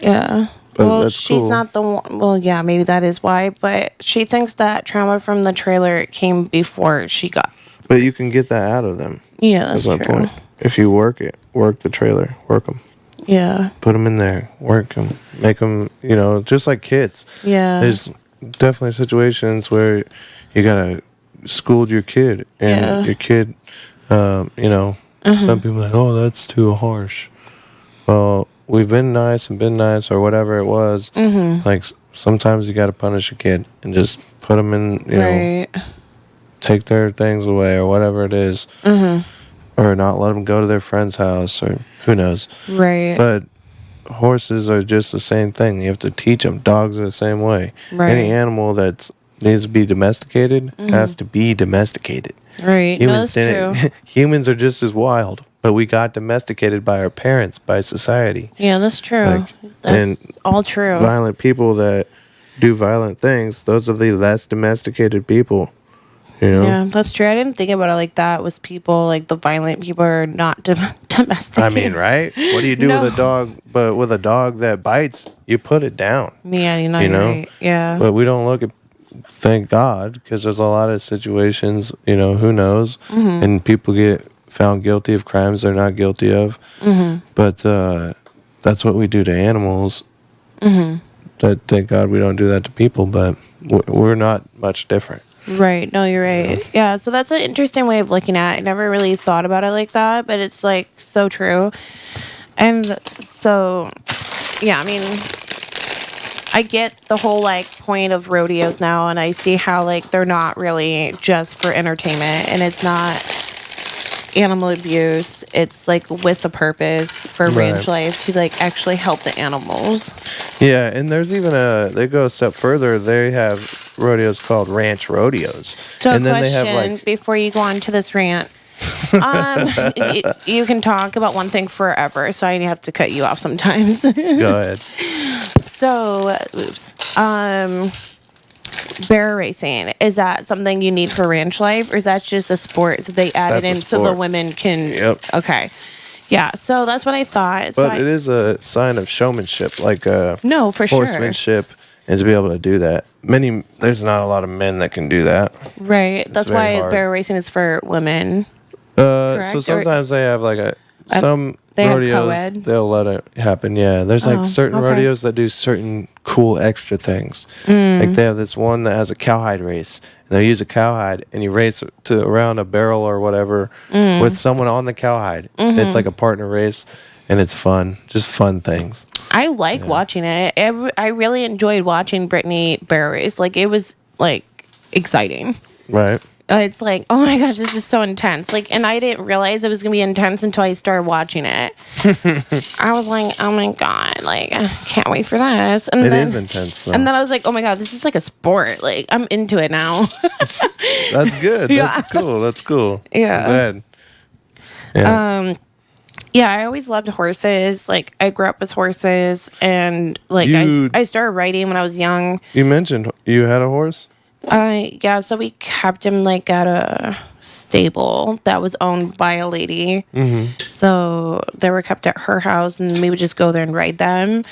Yeah. But well, that's she's cool. not the one. Well, yeah, maybe that is why. But she thinks that trauma from the trailer came before she got. But you can get that out of them. Yeah, that's my true. point. If you work the trailer, work them. Yeah. Put them in there, work them, make them, just like kids. Yeah. There's definitely situations where you gotta scold your kid, and your kid, some people are like, oh, that's too harsh. Well, we've been nice or whatever it was. Mm-hmm. Like, sometimes you gotta punish a kid and just put them in, take their things away or whatever it is. Mm-hmm. Or not let them go to their friend's house, or who knows. Right. But horses are just the same thing. You have to teach them. Dogs are the same way. Right. Any animal that needs to be domesticated has to be domesticated. Right. Humans No, that's true. Humans are just as wild, but we got domesticated by our parents, by society. Yeah, that's true. That's all true. Violent people that do violent things, those are the less domesticated people. Yeah, that's true. I didn't think about it like that. Was people like the violent people are not domesticated? I mean, right? What do you do with a dog? But with a dog that bites, you put it down. Yeah, you're right. Yeah. But we don't look at. Thank God, because there's a lot of situations. Who knows? Mm-hmm. And people get found guilty of crimes they're not guilty of. Mm-hmm. But that's what we do to animals. Mm-hmm. Thank God we don't do that to people. But we're not much different. Right. No, you're right. Yeah. So that's an interesting way of looking at it. I never really thought about it like that, but it's like so true. And so, yeah, I mean, I get the whole like point of rodeos now, and I see how like they're not really just for entertainment, and it's not animal abuse. It's like with a purpose for ranch life to like actually help the animals. Yeah, and there's even they go a step further. They have rodeos called ranch rodeos. So, and then question, they have like, before you go on to this rant, you can talk about one thing forever, so I have to cut you off sometimes. Go ahead. So, bear racing, is that something you need for ranch life, or is that just a sport that they added in so the women can? Yep. Okay. Yeah, so that's what I thought. So But it is a sign of showmanship, like no, for sure. horsemanship, and to be able to do that. There's not a lot of men that can do that. Right. That's very why hard. barrel racing is for women. So Correct? Or- sometimes they have like some they have rodeos, co-ed? they'll let it happen. Yeah, there's like certain okay. rodeos that do certain cool extra things. Like they have this one that has a cowhide race, and they use a cowhide, and you race to around a barrel or whatever with someone on the cowhide. And it's like a partner race, and it's fun, just fun things. I like watching it. I really enjoyed watching Brittany barrel race. Like, it was, like, exciting. Right. It's like, oh my gosh, this is so intense. Like, and I didn't realize it was going to be intense until I started watching it. I was like, oh my God, like, I can't wait for this. And It then, is intense. Though. And then I was like, oh my God, this is like a sport. Like, I'm into it now. That's good. Yeah. That's cool. That's cool. Yeah. I'm glad. Yeah. Yeah, I always loved horses. Like, I grew up with horses, and like I started riding when I was young. You mentioned you had a horse? Yeah, so we kept him like at a stable that was owned by a lady. Mm-hmm. So they were kept at her house, and we would just go there and ride them.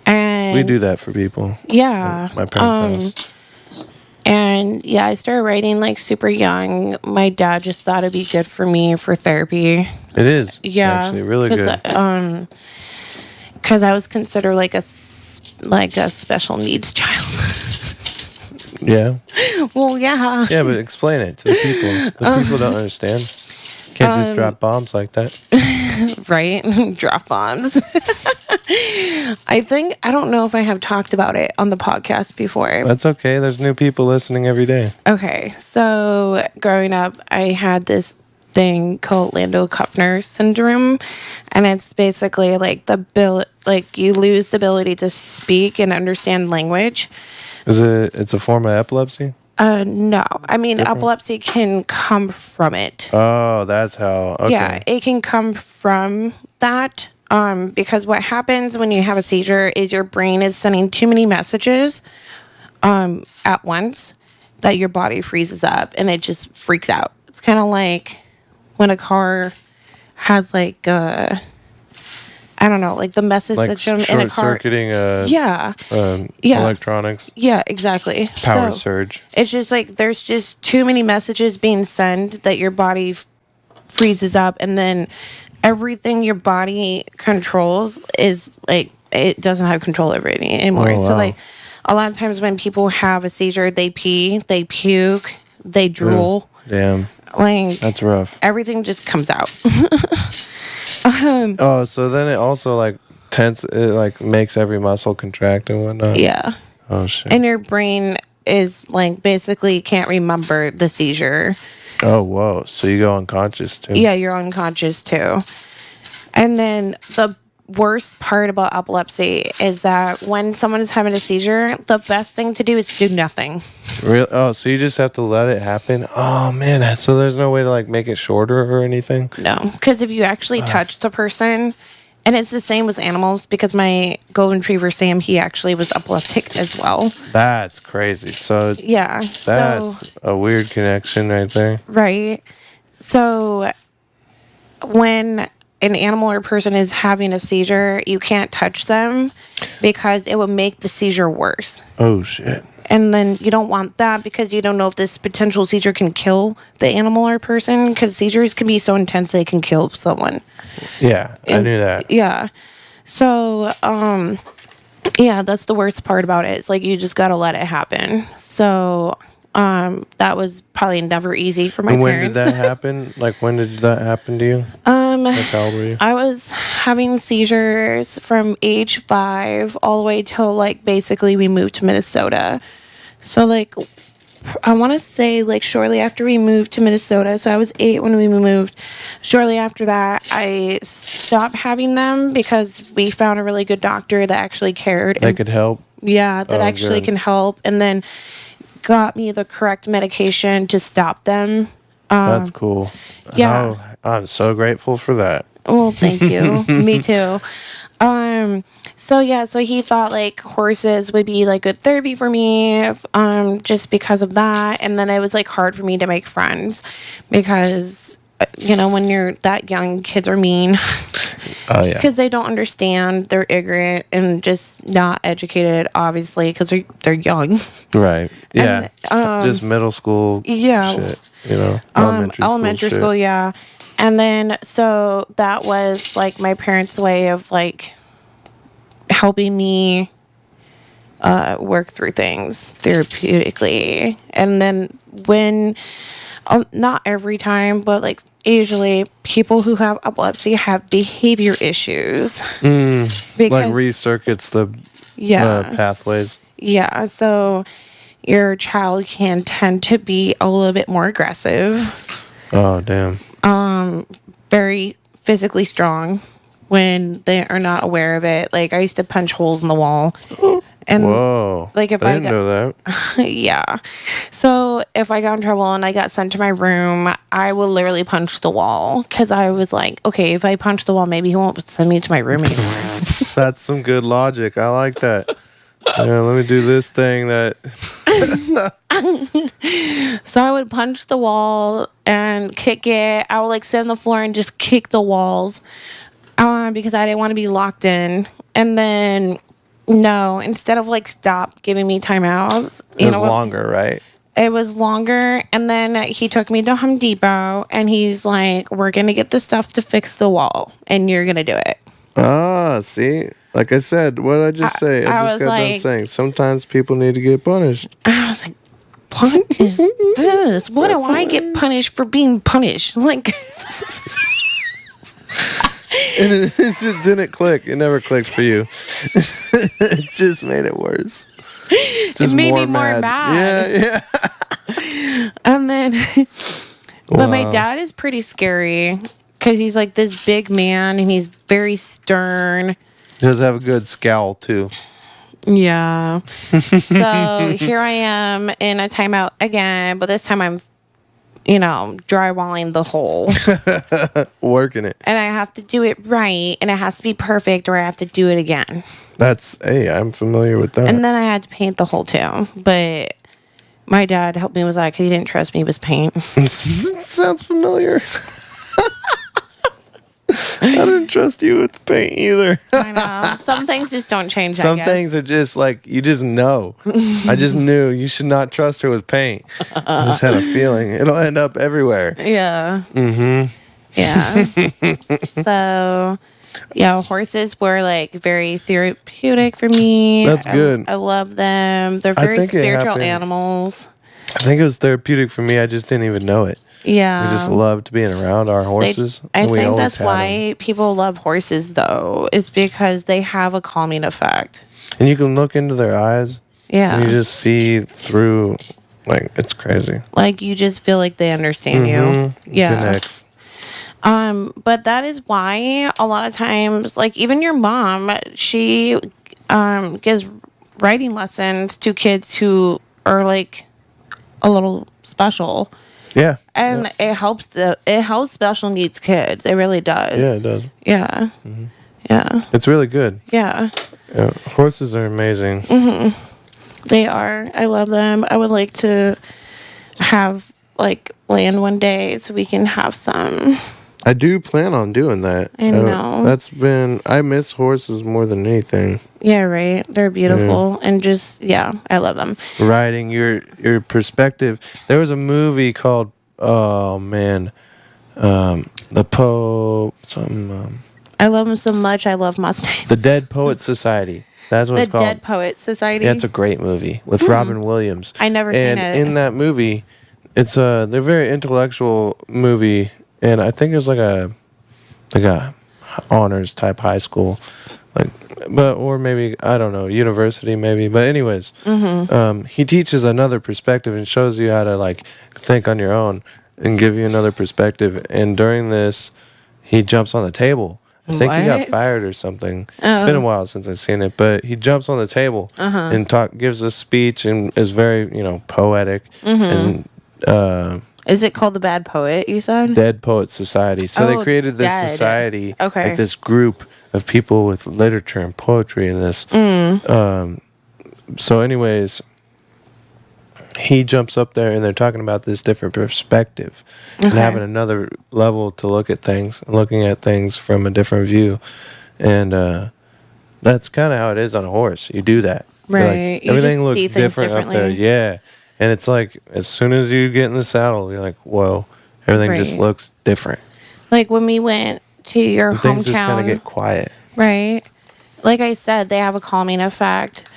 And We do that for people. Yeah, My parents' house. and yeah, I started riding like super young. My dad just thought it'd be good for me for therapy. It is. Yeah, Actually, really good. Because I was considered like a special needs child. Yeah. Well, yeah. Yeah, but explain it to the people. The people don't understand. Can't just drop bombs like that. Right? Drop bombs. I don't know if I have talked about it on the podcast before. That's okay. There's new people listening every day. Okay. So growing up, I had this thing called Landau-Kleffner syndrome. And it's basically like you lose the ability to speak and understand language. It's a form of epilepsy? No. I mean, epilepsy can come from it. Oh, that's how. Okay. Yeah, it can come from that. Because what happens when you have a seizure is your brain is sending too many messages at once that your body freezes up and it just freaks out. It's kind of like when a car has like I don't know, like the message like system in a car. Short-circuiting electronics. Yeah, exactly. Power surge. It's just like there's just too many messages being sent that your body freezes up, and then everything your body controls is like it doesn't have control over it anymore. Oh, wow. So like a lot of times when people have a seizure, they pee, they puke, they drool. Damn. Like That's rough. everything just comes out. So then it also like makes every muscle contract and whatnot. Yeah. Oh shit. And your brain is like basically can't remember the seizure. Oh whoa. So you go unconscious too. Yeah, you're unconscious too. And then the worst part about epilepsy is that when someone is having a seizure, the best thing to do is do nothing. Real? Oh, so you just have to let it happen? Oh man. So there's no way to like make it shorter or anything? No, because if you actually touch the person, and it's the same with animals, because my golden retriever Sam, he actually was epileptic as well. That's crazy. So Yeah. that's a weird connection right there. Right. So when an animal or person is having a seizure, you can't touch them because it will make the seizure worse. Oh shit. And then you don't want that because you don't know if this potential seizure can kill the animal or person, because seizures can be so intense they can kill someone. Yeah, I knew that. Yeah. So, yeah, that's the worst part about it. It's like you just got to let it happen. So, that was probably never easy for my And when parents. did that happen? Like, when did that happen to you? Like, how old were you? I was having seizures from age 5 all the way till like basically we moved to Minnesota. So like I want to say like shortly after we moved to Minnesota, so I was 8 when we moved. Shortly after that, I stopped having them because we found a really good doctor that actually cared. They could help. Yeah, that actually good. can help, and then got me the correct medication to stop them. That's cool. Yeah. I'm so grateful for that. Well, thank you. Me too. So he thought like horses would be like good therapy for me, just because of that. And then it was like hard for me to make friends because when you're that young, kids are mean. Oh yeah. Because they don't understand. They're ignorant and just not educated, obviously, because they're young. Right. Yeah. And, just middle school. yeah. Shit. Elementary school, shit. yeah. And then, so that was like my parents' way of like helping me work through things therapeutically. And then when, not every time, but like usually people who have epilepsy have behavior issues. Like recircuits the pathways. Yeah. So your child can tend to be a little bit more aggressive. Oh, damn. Very physically strong when they are not aware of it. Like I used to punch holes in the wall. And whoa. like if I didn't know that. yeah. So if I got in trouble and I got sent to my room, I would literally punch the wall because I was like, okay, if I punch the wall, maybe he won't send me to my room anymore. That's some good logic. I like that. Yeah, let me do this thing that. So I would punch the wall and kick it. I would like sit on the floor and just kick the walls because I didn't want to be locked in. And then, no, instead of like stop giving me timeouts, It was longer, right? It was longer. And then he took me to Home Depot and he's like, we're going to get the stuff to fix the wall and you're going to do it. Ah, see? Like I said, what did I just say? I just got done saying sometimes people need to get punished. I was like, what is this? What do I get punished for being punished? Like, and it didn't click. It never clicked for you. It just made it worse. Just it made me more mad. Yeah. And then, but my dad is pretty scary because he's like this big man and he's very stern. He does have a good scowl too. Yeah. So here I am in a timeout again, but this time I'm, drywalling the hole. Working it. And I have to do it right, and it has to be perfect, or I have to do it again. I'm familiar with that. And then I had to paint the hole too, but my dad helped me with that because he didn't trust me with paint. Sounds familiar. I didn't trust you with the paint either. I know. Some things just don't change. Some things are just like, you just know. I just knew you should not trust her with paint. I just had a feeling it'll end up everywhere. Yeah. Mm-hmm. Yeah. So, yeah, horses were like very therapeutic for me. That's good. I love them. They're very spiritual animals. I think it was therapeutic for me. I just didn't even know it. Yeah. We just loved being around our horses. I think that's why people love horses, though. It's because they have a calming effect. And you can look into their eyes. Yeah. And you just see through, like, it's crazy. Like, you just feel like they understand you. Yeah. Connects. But that is why a lot of times, like, even your mom, she gives writing lessons to kids who are, like, a little special. Yeah. And it helps special needs kids. It really does. Yeah, it does. Yeah. Mm-hmm. Yeah. It's really good. Yeah. Horses are amazing. Mm-hmm. They are. I love them. I would like to have like land one day so we can have some. I do plan on doing that. I know. I miss horses more than anything. Yeah, right. They're beautiful and just, I love them. Riding your perspective. There was a movie called, the I love them so much. I love Mustangs. The Dead Poet Society. That's what it's called. The Dead Poet Society. Yeah, it's a great movie with Robin Williams. I never seen it. And in that movie, they're very intellectual movie. And I think it was like a honors type high school, or maybe, I don't know, university maybe. But anyways, he teaches another perspective and shows you how to like think on your own and give you another perspective. And during this, he jumps on the table. I think he got fired or something. It's been a while since I've seen it, but he jumps on the table and gives a speech and is very, poetic and. Is it called the Bad Poet, you said? Dead Poet Society. So they created this society, like this group of people with literature and poetry in this. So anyways, he jumps up there and they're talking about this different perspective and having another level to look at things, looking at things from a different view. And that's kind of how it is on a horse. You do that. Right. Like, everything looks different up there. Yeah. And it's like, as soon as you get in the saddle, you're like, whoa, everything just looks different. Like when we went to your hometown. Things just kind of get quiet. Right. Like I said, they have a calming effect.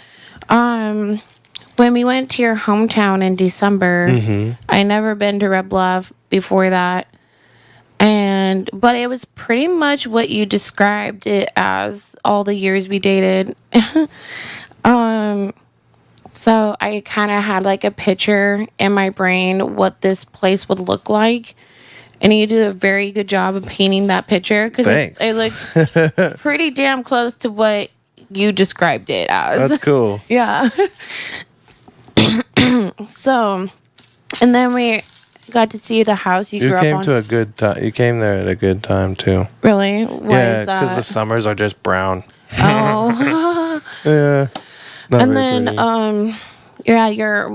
When we went to your hometown in December, I never been to Red Bluff before that. But it was pretty much what you described it as all the years we dated. So I kind of had like a picture in my brain what this place would look like. And you do a very good job of painting that picture because it looks pretty damn close to what you described it as. That's cool. Yeah. So, and then we got to see the house you grew up on. You came to a good time. You came there at a good time too. Really? Yeah, because the summers are just brown. Oh. Yeah. And then, yeah, your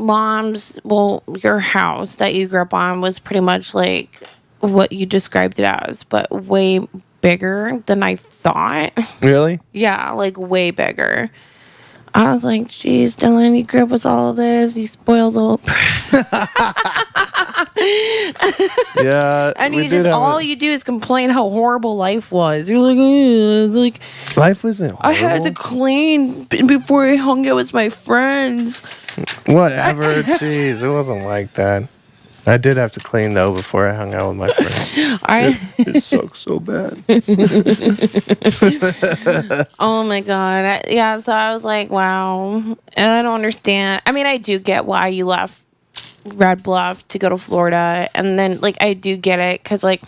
house that you grew up on was pretty much like what you described it as, but way bigger than I thought. Really? Yeah, like way bigger. I was like, geez, Dylan, you grew up with all of this. You spoiled little. Yeah. And all you do is complain how horrible life was. You're like, it's like life wasn't horrible. I had to clean before I hung out with my friends. Whatever. Jeez, it wasn't like that. I did have to clean though before I hung out with my friends. It sucks so bad. Oh my god! Yeah, so I was like, wow, and I don't understand. I mean, I do get why you left Red Bluff to go to Florida, and then like I do get it because like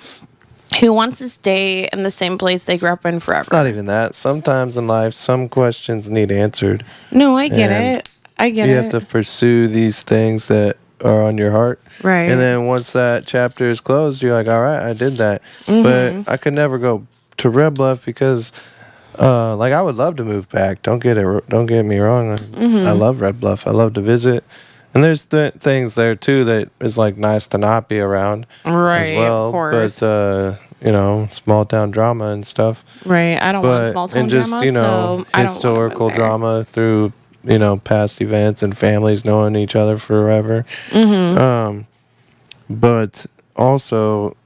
who wants to stay in the same place they grew up in forever? It's not even that. Sometimes in life, some questions need answered. No, I get it. I get it. You have to pursue these things that are on your heart. Right. And then once that chapter is closed, you're like, all right, I did that. But I could never go to Red Bluff because like I would love to move back. Don't get me wrong. I love Red Bluff. I love to visit. And there's things there too that is like nice to not be around right, as well. Of course. But you know, small town drama and stuff. Right. I don't want small town drama. And just, you know, so historical drama through, you know, past events and families knowing each other forever. But also,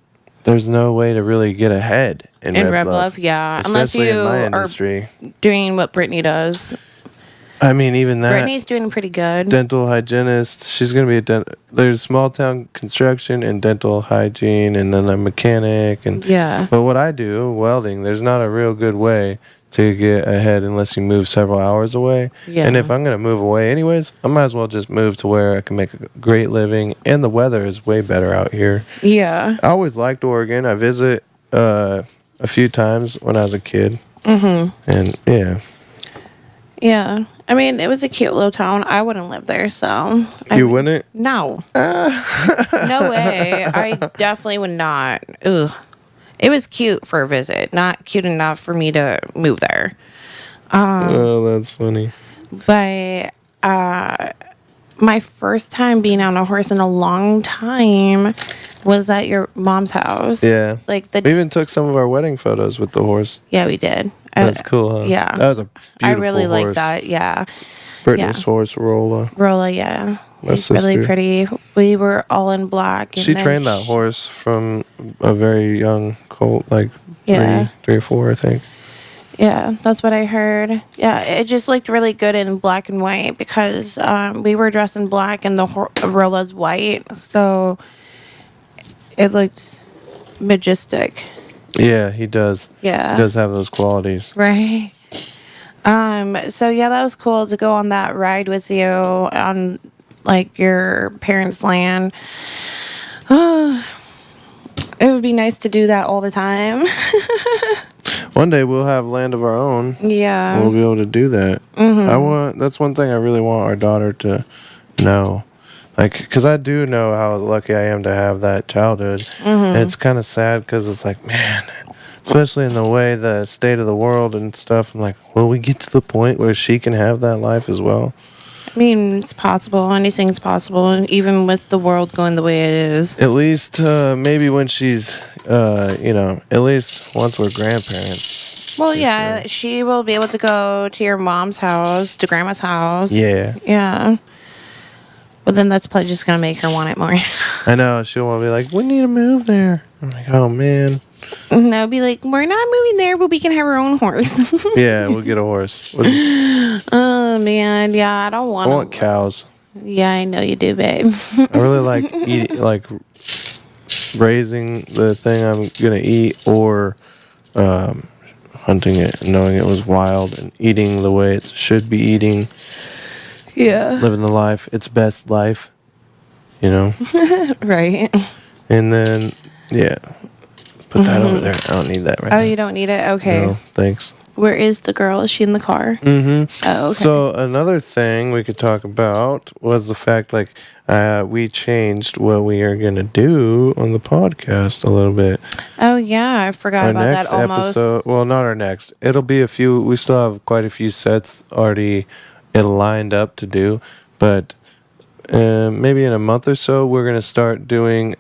there's no way to really get ahead in Red Bluff. Yeah, especially unless you in my industry. Are doing what Brittany does. I mean, even that. Brittany's doing pretty good. Dental hygienist. She's going to be there's small town construction and dental hygiene, and then a mechanic. And But what I do, welding, there's not a real good way to get ahead unless you move several hours away. Yeah. And if I'm going to move away anyways, I might as well just move to where I can make a great living. And the weather is way better out here. Yeah. I always liked Oregon. I visit a few times when I was a kid. And yeah. Yeah. I mean, it was a cute little town. I wouldn't live there, so. You wouldn't? No. No way. I definitely would not. Ugh. It was cute for a visit, not cute enough for me to move there. Oh, that's funny. But my first time being on a horse in a long time was at your mom's house. Yeah. We even took some of our wedding photos with the horse. Yeah, we did. That's cool, huh? Yeah. That was a beautiful I really horse. like that, yeah. Brittany's horse, Rolla. Rolla, yeah. My sister. Really pretty. We were all in black. She trained that horse from a very young colt, like 3 or 4, I think. Yeah, that's what I heard. Yeah, it just looked really good in black and white because we were dressed in black and the Rolla's white, so it looked majestic. Yeah, he does. Yeah. He does have those qualities. Right. So yeah, that was cool to go on that ride with you on like your parents' land. It would be nice to do that all the time. One day we'll have land of our own. Yeah. We'll be able to do that. That's one thing I really want our daughter to know. Like, because I do know how lucky I am to have that childhood. And it's kind of sad because it's like, man, especially in the way the state of the world and stuff, I'm like, will we get to the point where she can have that life as well? mean, it's possible. Anything's possible, even with the world going the way it is. At least maybe when she's, at least once we're grandparents. Well, yeah, she will be able to go to your mom's house, to grandma's house. Yeah. Yeah. But then that's probably just going to make her want it more. I know. She'll want to be like, we need to move there. I'm like, oh, man. And I'll be like, we're not moving there, but we can have our own horse. Yeah, we'll get a horse. Oh, man. Yeah, I don't want I want cows. Yeah, I know you do, babe. I really like raising the thing I'm going to eat or hunting it, knowing it was wild and eating the way it should be eating. Yeah. Living the life, its best life, Right. And then, yeah, put that over there. I don't need that right now. Oh, you don't need it? Okay. No, thanks. Where is the girl? Is she in the car? Mm-hmm. Oh, okay. So another thing we could talk about was the fact, we changed what we are going to do on the podcast a little bit. Oh, yeah. I forgot about that almost. Episode, well, not our next. It'll be we still have quite a few sets already lined up to do, but maybe in a month or so, we're going to start doing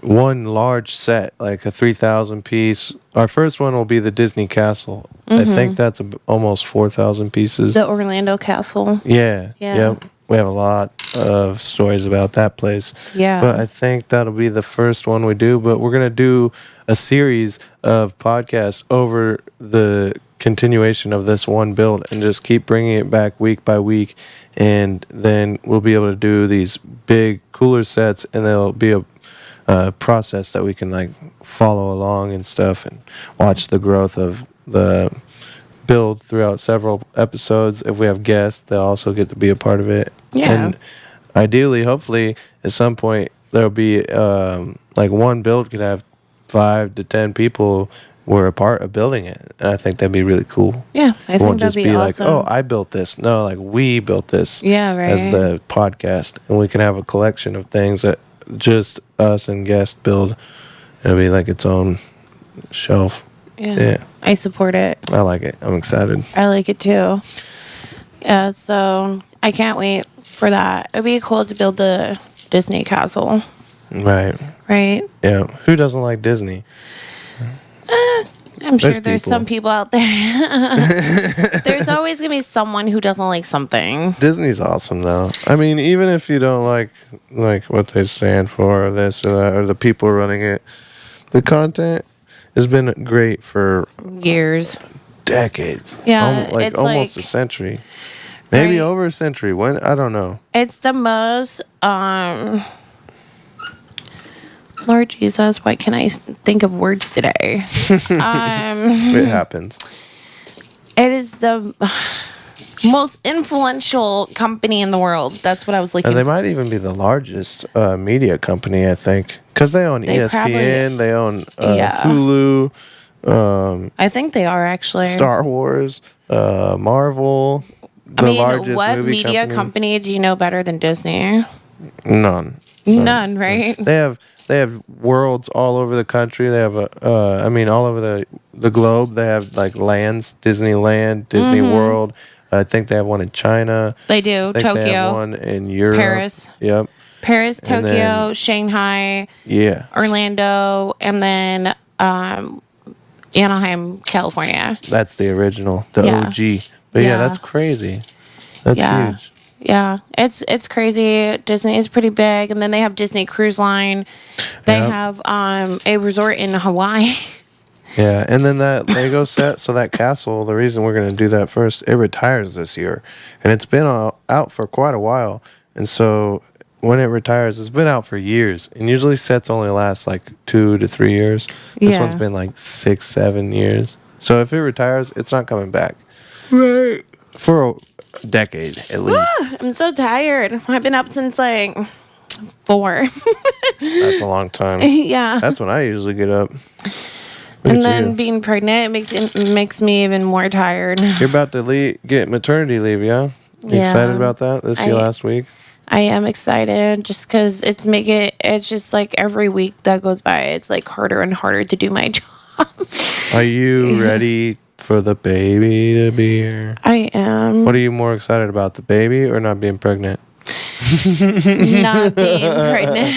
one large set, like a 3,000 piece. Our first one will be the Disney Castle. I think that's almost 4,000 pieces. The Orlando Castle. Yeah. Yep. We have a lot of stories about that place. Yeah. But I think that'll be the first one we do. But we're going to do a series of podcasts over the continuation of this one build and just keep bringing it back week by week. And then we'll be able to do these big, cooler sets, and there'll be a process that we can follow along and stuff and watch the growth of the build throughout several episodes. If we have guests, they'll also get to be a part of it. Yeah. And ideally, hopefully, at some point, there'll be one build could have 5 to 10 people were a part of building it. And I think that'd be really cool. Yeah, I think that'd be like, awesome. oh, I built this. No, we built this. Yeah, right. As the podcast. And we can have a collection of things that just us and guests build. It'll be its own shelf. Yeah. I support it. I like it. I'm excited. I like it too. Yeah, so I can't wait for that. It'd be cool to build the Disney Castle. Right. Right? Yeah. Who doesn't like Disney? I'm sure there's some people out there. There's always going to be someone who doesn't like something. Disney's awesome, though. I mean, even if you don't like what they stand for or this or that or the people running it, the content has been great for years. Decades. Yeah. It's almost a century. Maybe over a century. When? I don't know. It's the most... Lord Jesus, why can I think of words today? It happens. It is the most influential company in the world. That's what I was looking for. And they might even be the largest media company, I think. Because they own ESPN, they own Hulu. I think they are, actually. Star Wars, Marvel. Largest what movie media company do you know better than Disney? None, right? They have worlds all over the country. They have all over the globe. They have lands, Disneyland, Disney World. I think they have one in China. They do. I think Tokyo. They have one in Europe. Paris. Yep. Paris, Tokyo, Shanghai. Yeah. Orlando, and then Anaheim, California. That's the original, OG. But yeah, that's crazy. That's huge. Yeah, it's crazy. Disney is pretty big, and then they have Disney Cruise Line. They have a resort in Hawaii. Yeah, and then that Lego set, so that castle, the reason we're going to do that first, it retires this year. And it's been out for quite a while. And so when it retires, it's been out for years. And usually sets only last 2 to 3 years. This one's been 6, 7 years. So if it retires, it's not coming back. Right. For a decade, at least. I'm so tired. I've been up since 4. That's a long time. Yeah. That's when I usually get up. And then being pregnant makes me even more tired. You're about to get maternity leave, yeah? You excited about that? This is your last week? I am excited just because it's just every week that goes by, it's harder and harder to do my job. Are you ready for the baby to be here. I am. What are you more excited about, the baby or not being pregnant? Not being pregnant.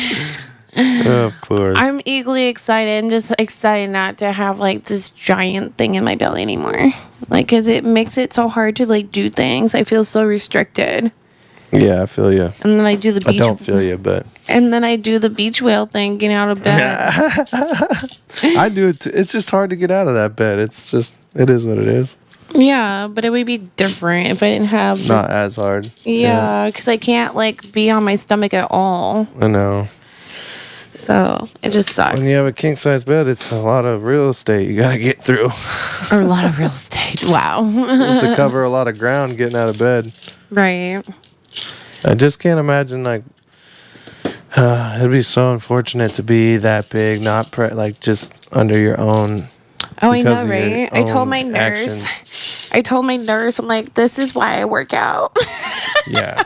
Of course. I'm equally excited. I'm just excited not to have like this giant thing in my belly anymore. Like, cause it makes it so hard to like do things. I feel so restricted. Yeah, I feel you. And then I do the beach. I don't feel you, but. And then I do the beach whale thing, getting out of bed. I do it. It's just hard to get out of that bed. It is what it is. Yeah, but it would be different if I didn't have. Not as hard. Yeah, because I can't like be on my stomach at all. I know. So it just sucks. When you have a king size bed, it's a lot of real estate you got to get through. Or a lot of real estate. Wow. Just to cover a lot of ground getting out of bed. Right. I just can't imagine, like, it'd be so unfortunate to be that big, not like just under your own. Oh, I know, right? I told my nurse. I'm like, this is why I work out. Yeah.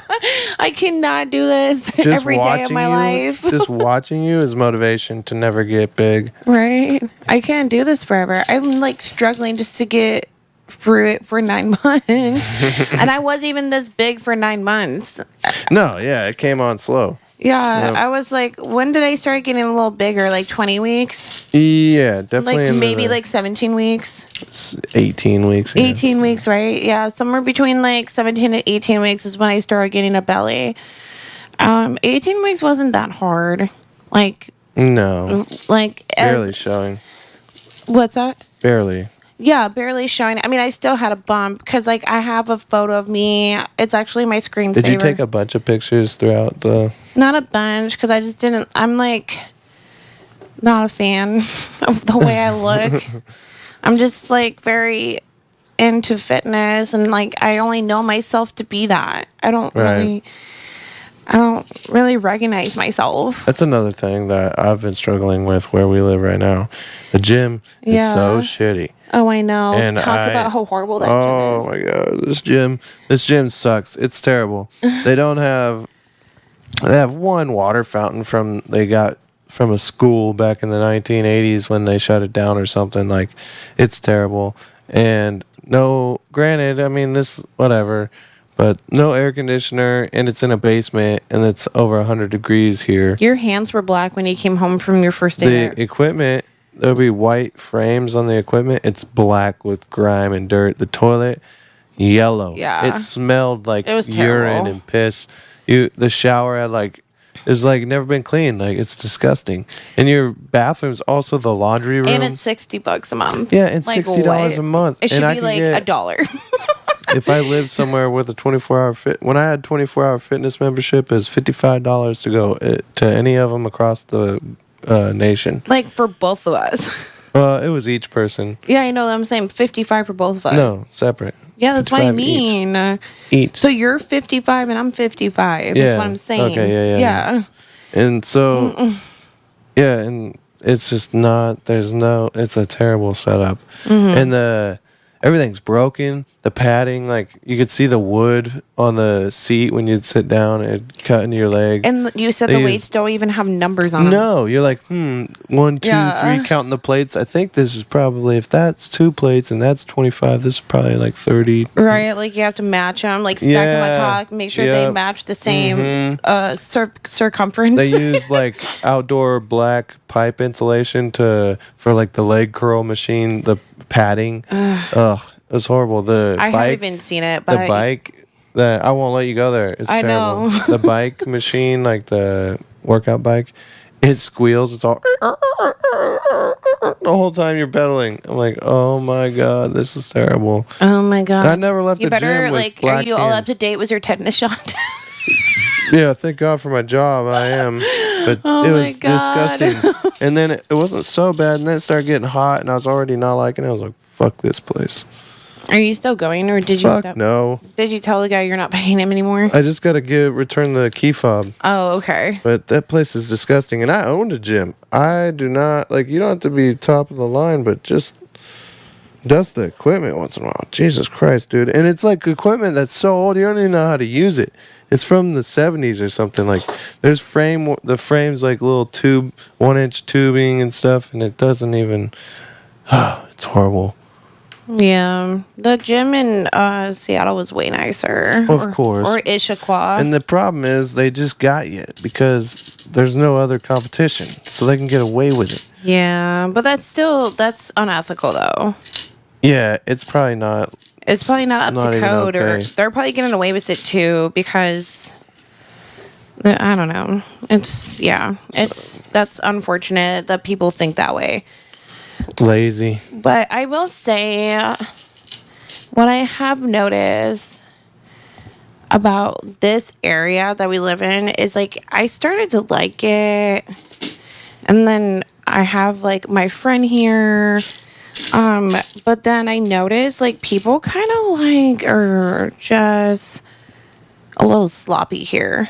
I cannot do this Just every day of my life. Just watching you is motivation to never get big. Right? I can't do this forever. I'm like struggling just to get through it for 9 months. And I wasn't even this big for 9 months. No, yeah, it came on slow. Yeah, I was like, when did I start getting a little bigger? Like 20 weeks? Yeah, definitely. Like maybe like 17 weeks? 18 weeks. Yeah. 18 weeks, right? Yeah, somewhere between like 17 and 18 weeks is when I started getting a belly. 18 weeks wasn't that hard. Like, no. Like, barely showing. What's that? Barely. Yeah, barely showing. I mean, I still had a bump because, like, I have a photo of me. It's actually my screensaver. Did you take a bunch of pictures throughout the... Not a bunch, because I just didn't... I'm, like, not a fan of the way I look. I'm just, like, very into fitness, and, like, I only know myself to be that. I don't really recognize myself. That's another thing that I've been struggling with where we live right now. The gym is so shitty. Oh, I know. And Talk about how horrible that gym is. Oh my god, this gym sucks. It's terrible. They have one water fountain they got from a school back in the 1980s when they shut it down or something. Like, it's terrible. And no, granted, I mean, this whatever. But no air conditioner, and it's in a basement, and it's over 100 degrees here. Your hands were black when you came home from your first day there. The equipment, there'll be white frames on the equipment. It's black with grime and dirt. The toilet, yellow. Yeah. It smelled like It was urine terrible. and piss. The shower had it's like never been cleaned. Like, it's disgusting. And your bathroom's also the laundry room. And it's $60 a month. Yeah, it's Like, $60 a month. It should and be like $1. If I lived somewhere with a 24-hour when I had 24-hour fitness membership, it's $55 to go to any of them across the nation. Like, for both of us. It was each person. Yeah, I know. I'm saying 55 for both of us. No, separate. Yeah, that's what I mean. Each. So you're 55 and I'm 55. Yeah. That's what I'm saying. Okay, yeah. And so, yeah, and it's just not. It's a terrible setup, and everything's broken. The padding, like, you could see the wood on the seat when you'd sit down and cut into your legs. And you said the weights don't even have numbers on them. No, you're like, 1, 2, 3, counting the plates. I think this is probably, if that's 2 plates and that's 25, this is probably like 30. Right, like you have to match them, like stack them on top, make sure they match the same circumference. They use like outdoor black pipe insulation for like the leg curl machine, the padding. Ugh, it was horrible. I haven't even seen it, but the bike, I won't let you go there. It's terrible. know. The bike machine, like the workout bike, it squeals. It's all the whole time you're pedaling. I'm like, oh my god, this is terrible. Oh my god! And I never left you the better gym with like. black Are you all up hands. to date with your tetanus shot? Yeah, thank God for my job. I am, but it was disgusting. And then it wasn't so bad, and then it started getting hot, and I was already not liking it. I was like, fuck this place. Are you still going, or did you? Fuck no. Did you tell the guy you're not paying him anymore? I just gotta return the key fob. Oh, okay. But that place is disgusting, and I owned a gym. I do not you don't have to be top of the line, but just dust the equipment once in a while. Jesus Christ, dude. And it's like equipment that's so old, you don't even know how to use it. It's from the 70s or something. Like, there's the frame's like little 1-inch tubing and stuff, and it doesn't even, it's horrible. Yeah, the gym in Seattle was way nicer. Of course. Or Issaquah. And the problem is they just got you because there's no other competition, so they can get away with it. Yeah, but that's unethical though. Yeah, it's probably not. It's probably not up to code, okay. or they're probably getting away with it too because I don't know. That's unfortunate that people think that way. Lazy. But I will say, what I have noticed about this area that we live in is like I started to like it, and then I have like my friend here. But then I noticed like people kind of like are just a little sloppy here.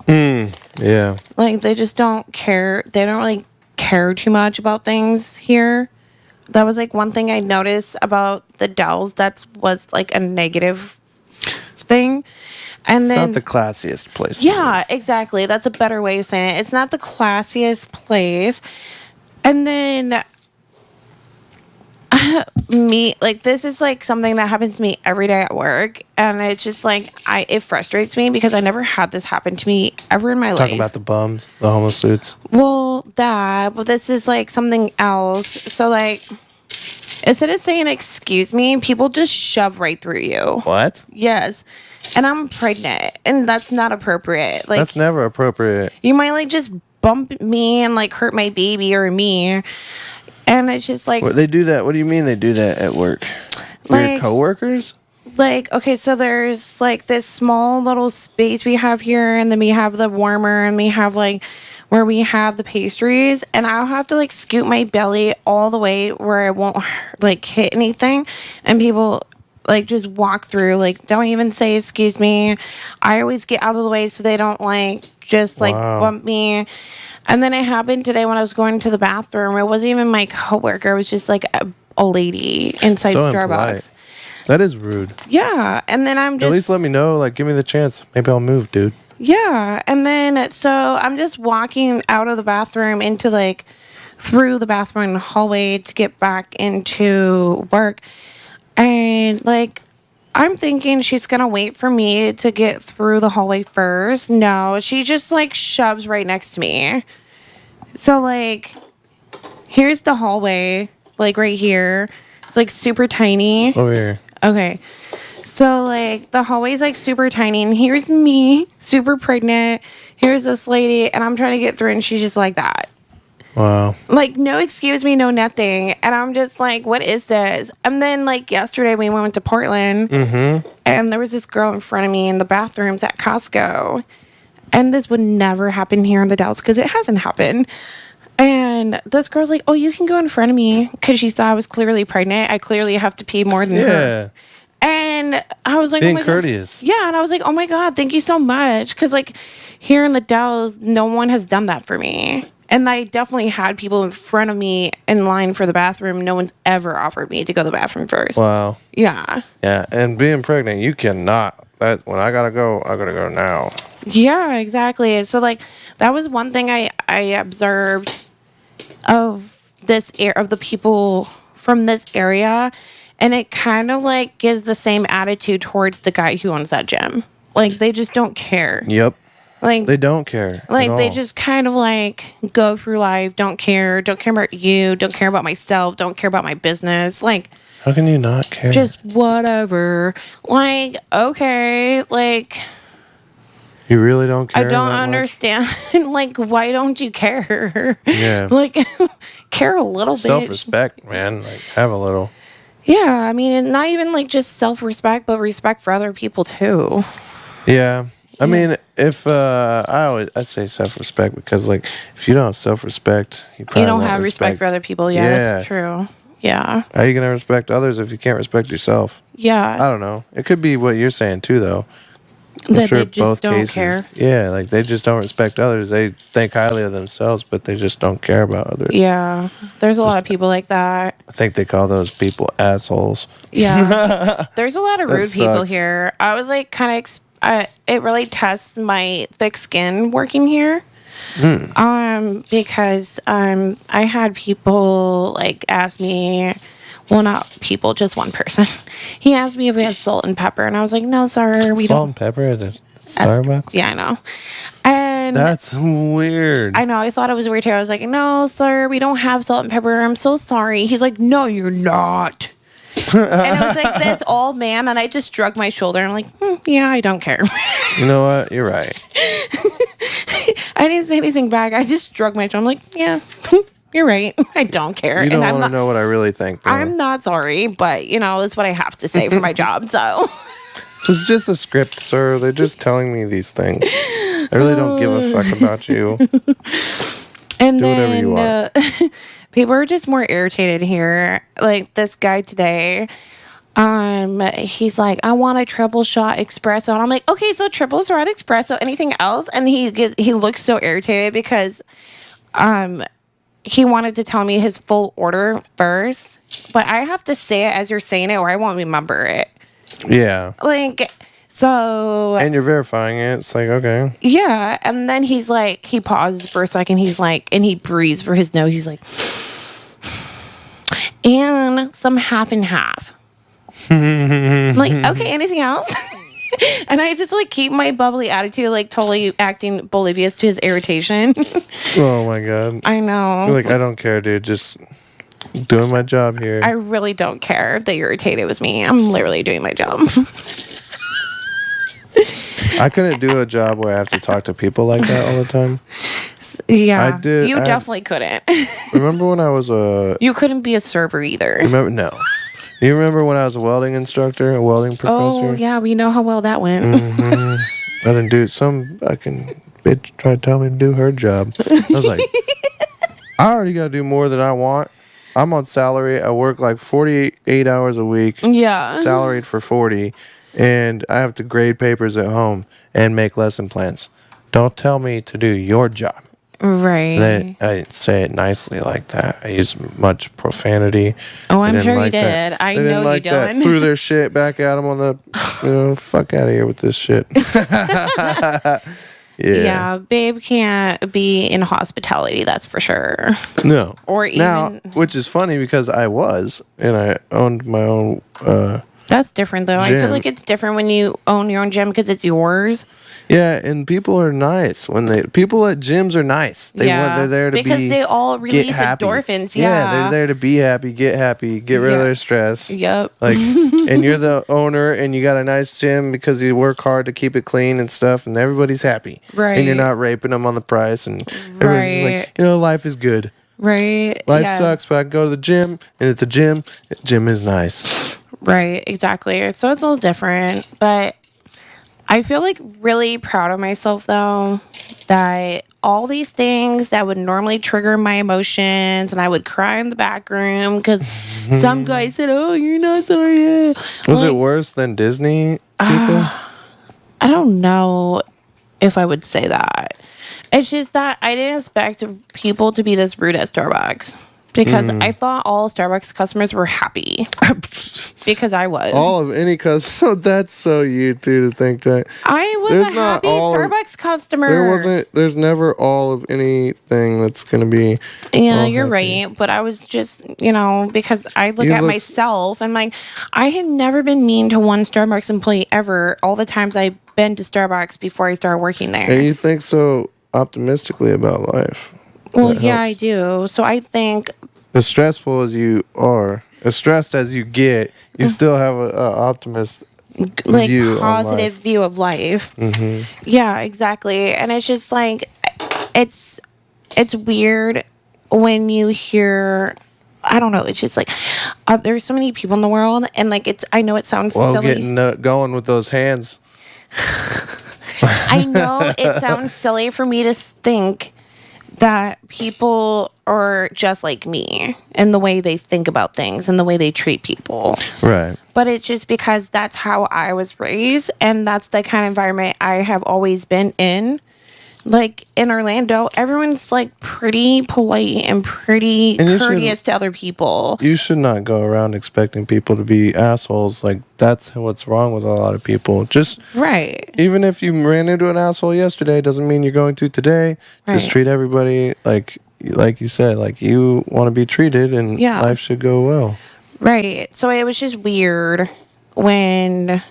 Yeah. Like they just don't care. They don't really care too much about things here. That was like one thing I noticed about the Dells. That was like a negative thing. And It's then not the classiest place. yeah, exactly. That's a better way of saying it. It's not the classiest place. And then this is like something that happens to me every day at work, and it's just like it frustrates me because I never had this happen to me ever in my life. Talking about the bums, the homeless dudes. Well, but this is like something else. So like instead of saying excuse me, people just shove right through you. What? Yes. And I'm pregnant, and that's not appropriate. Like That's never appropriate. you might like just bump me and like hurt my baby or me. And it's just like They do that. What do you mean they do that at work? Like- Your coworkers? like okay, so there's like this small little space we have here, and then we have the warmer, and we have like where we have the pastries, and I'll have to like scoot my belly all the way where I won't like hit anything, and people like just walk through, like don't even say excuse me. I always get out of the way so they don't like just like Wow. bump me. And then it happened today when I was going to the bathroom. It wasn't even my coworker. It was just like a lady inside So Starbucks. impolite. That is rude. Yeah. And then I'm just At least let me know. Like, give me the chance. Maybe I'll move, dude. yeah. And then so I'm just walking out of the bathroom into like through the bathroom hallway to get back into work. And like I'm thinking she's going to wait for me to get through the hallway first. No, she just like shoves right next to me. So like here's the hallway, like right here. It's like super tiny. Over here. Okay. So like the hallway's like super tiny, and here's me, super pregnant. Here's this lady, and I'm trying to get through, and she's just like that. Wow. Like, no excuse me, no nothing. And I'm just like, what is this? And then, like, yesterday we went to Portland, and there was this girl in front of me in the bathrooms at Costco. And this would never happen here in the Dells because it hasn't happened. And this girl's like, oh, you can go in front of me because she saw I was clearly pregnant. I clearly have to pee more than her. And I was like, Being oh my courteous. God. Yeah. And I was like, oh my God, thank you so much. Because, like, here in the Dells, no one has done that for me. And I definitely had people in front of me in line for the bathroom. No one's ever offered me to go to the bathroom first. Wow. Yeah. Yeah. And being pregnant, you cannot. When I gotta go now. Yeah, exactly. So, like, that was one thing I observed of of the people from this area. And it kind of, like, gives the same attitude towards the guy who owns that gym. Like, they just don't care. Yep. Like, They don't care. like at they all. just kind of like go through life, don't care about you, don't care about myself, don't care about my business. Like, How can you not care? just whatever. Like, okay, like You really don't care. I don't that much? understand. Like, why don't you care? Yeah. Like, care a little bit. Self-respect, man. Like, have a little. Yeah, I mean, and not even like just self-respect, but respect for other people too. Yeah. I mean, if I say self-respect because, like, if you don't have self-respect, you probably You don't won't have respect for other people. Yeah, Yeah. that's true. Yeah. How are you gonna respect others if you can't respect yourself? Yeah. I don't know. It could be what you're saying too, though. That they just don't care. Yeah, like they just don't respect others. They think highly of themselves, but they just don't care about others. Yeah. There's a lot of people like that. I think they call those people assholes. Yeah. There's a lot of That rude people sucks. here. I was like kind of it really tests my thick skin working here. Because I had people like ask me, Well, not people, just one person. He asked me if we had salt and pepper, and I was like, no, sir, we Salt don't. and pepper at a Starbucks? Yeah, I know. And That's weird. I know, I thought it was weird too. I was like, no, sir, we don't have salt and pepper. I'm so sorry. He's like, no, you're not. And I was like, this old man, and I just shrugged my shoulder. I'm like, yeah, I don't care. You know what? You're right. I didn't say anything back. I just shrugged my shoulder. I'm like, yeah, you're right. I don't care. You don't and want to know what I really think, bro. I'm not sorry, but it's what I have to say for my job. So This is just a script, sir. They're just telling me these things. I really don't give a fuck about you. And Do whatever then you want. people are just more irritated here. Like this guy today, he's like, I want a triple shot espresso, and I'm like, okay, so triple shot espresso. Anything else? And he looks so irritated because he wanted to tell me his full order first, but I have to say it as you're saying it, or I won't remember it. Yeah. Like. So And you're verifying it. It's like, okay. yeah, and then he's like, he pauses for a second. He's like, and he breathes for his nose. He's like, and some half and half. I'm like, okay, anything else? And I just like keep my bubbly attitude, like totally acting oblivious to his irritation. Oh my God. I know. You're like, I don't care, dude. Just doing my job here. I really don't care that you're irritated with me. I'm literally doing my job. I couldn't do a job where I have to talk to people like that all the time. Yeah, I did. You definitely couldn't. Remember when I was a... You couldn't be a server either. No. You remember when I was a welding instructor, a welding professor? Oh, yeah, we know how well that went. I didn't do... Some fucking bitch tried to tell me to do her job. I was like, I already got to do more than I want. I'm on salary. I work like 48 hours a week. Yeah. Salaried for 40. And I have to grade papers at home and make lesson plans. Don't tell me to do your job. Right. I didn't say it nicely like that. I used much profanity. Oh, I'm sure you like did. That. I They know didn't like you that. did. Threw their shit back at them on the, fuck out of here with this shit. Yeah, babe can't be in hospitality, that's for sure. No. Or even... Now, which is funny because I was, and I owned my own... That's different, though. Gym. I feel like it's different when you own your own gym because it's yours. Yeah, and people are nice people at gyms are nice. They're there to because they all release happy. endorphins. They're there to be happy, get rid of their stress. Yep. Like, and you're the owner, and you got a nice gym because you work hard to keep it clean and stuff, and everybody's happy. Right. And you're not raping them on the price, and everybody's just like, life is good. Right. Life sucks, but I can go to the gym, and at the gym is nice. Right, exactly. So it's a little different, but I feel like really proud of myself though that all these things that would normally trigger my emotions and I would cry in the back room because some guy said, "Oh, you're not sorry." Was it worse than Disney people? I don't know if I would say that. It's just that I didn't expect people to be this rude at Starbucks. Because I thought all Starbucks customers were happy. Because I was. All of any customer. That's so you two to think that. I was a happy Starbucks customer. There's never all of anything that's going to be. Yeah, you're right. But I was just, because I look at myself and like, I had never been mean to one Starbucks employee ever. All the times I've been to Starbucks before I started working there. And you think so optimistically about life. Well, yeah, I do. So I think as stressful as you are, as stressed as you get, you still have an optimist view positive view of life. Mm-hmm. Yeah, exactly. And it's just like it's weird when you hear. I don't know. It's just like there's so many people in the world, and like I know it sounds silly. Getting going with those hands. I know it sounds silly for me to think that people are just like me in the way they think about things and the way they treat people. Right. But it's just because that's how I was raised and that's the kind of environment I have always been in. Like in Orlando, everyone's like pretty polite and pretty courteous to other people. You should not go around expecting people to be assholes. Like that's what's wrong with a lot of people. Just right. Even if you ran into an asshole yesterday, doesn't mean you're going to today. Right. Just treat everybody like you said, like you want to be treated, and life should go well. Right. So it was just weird when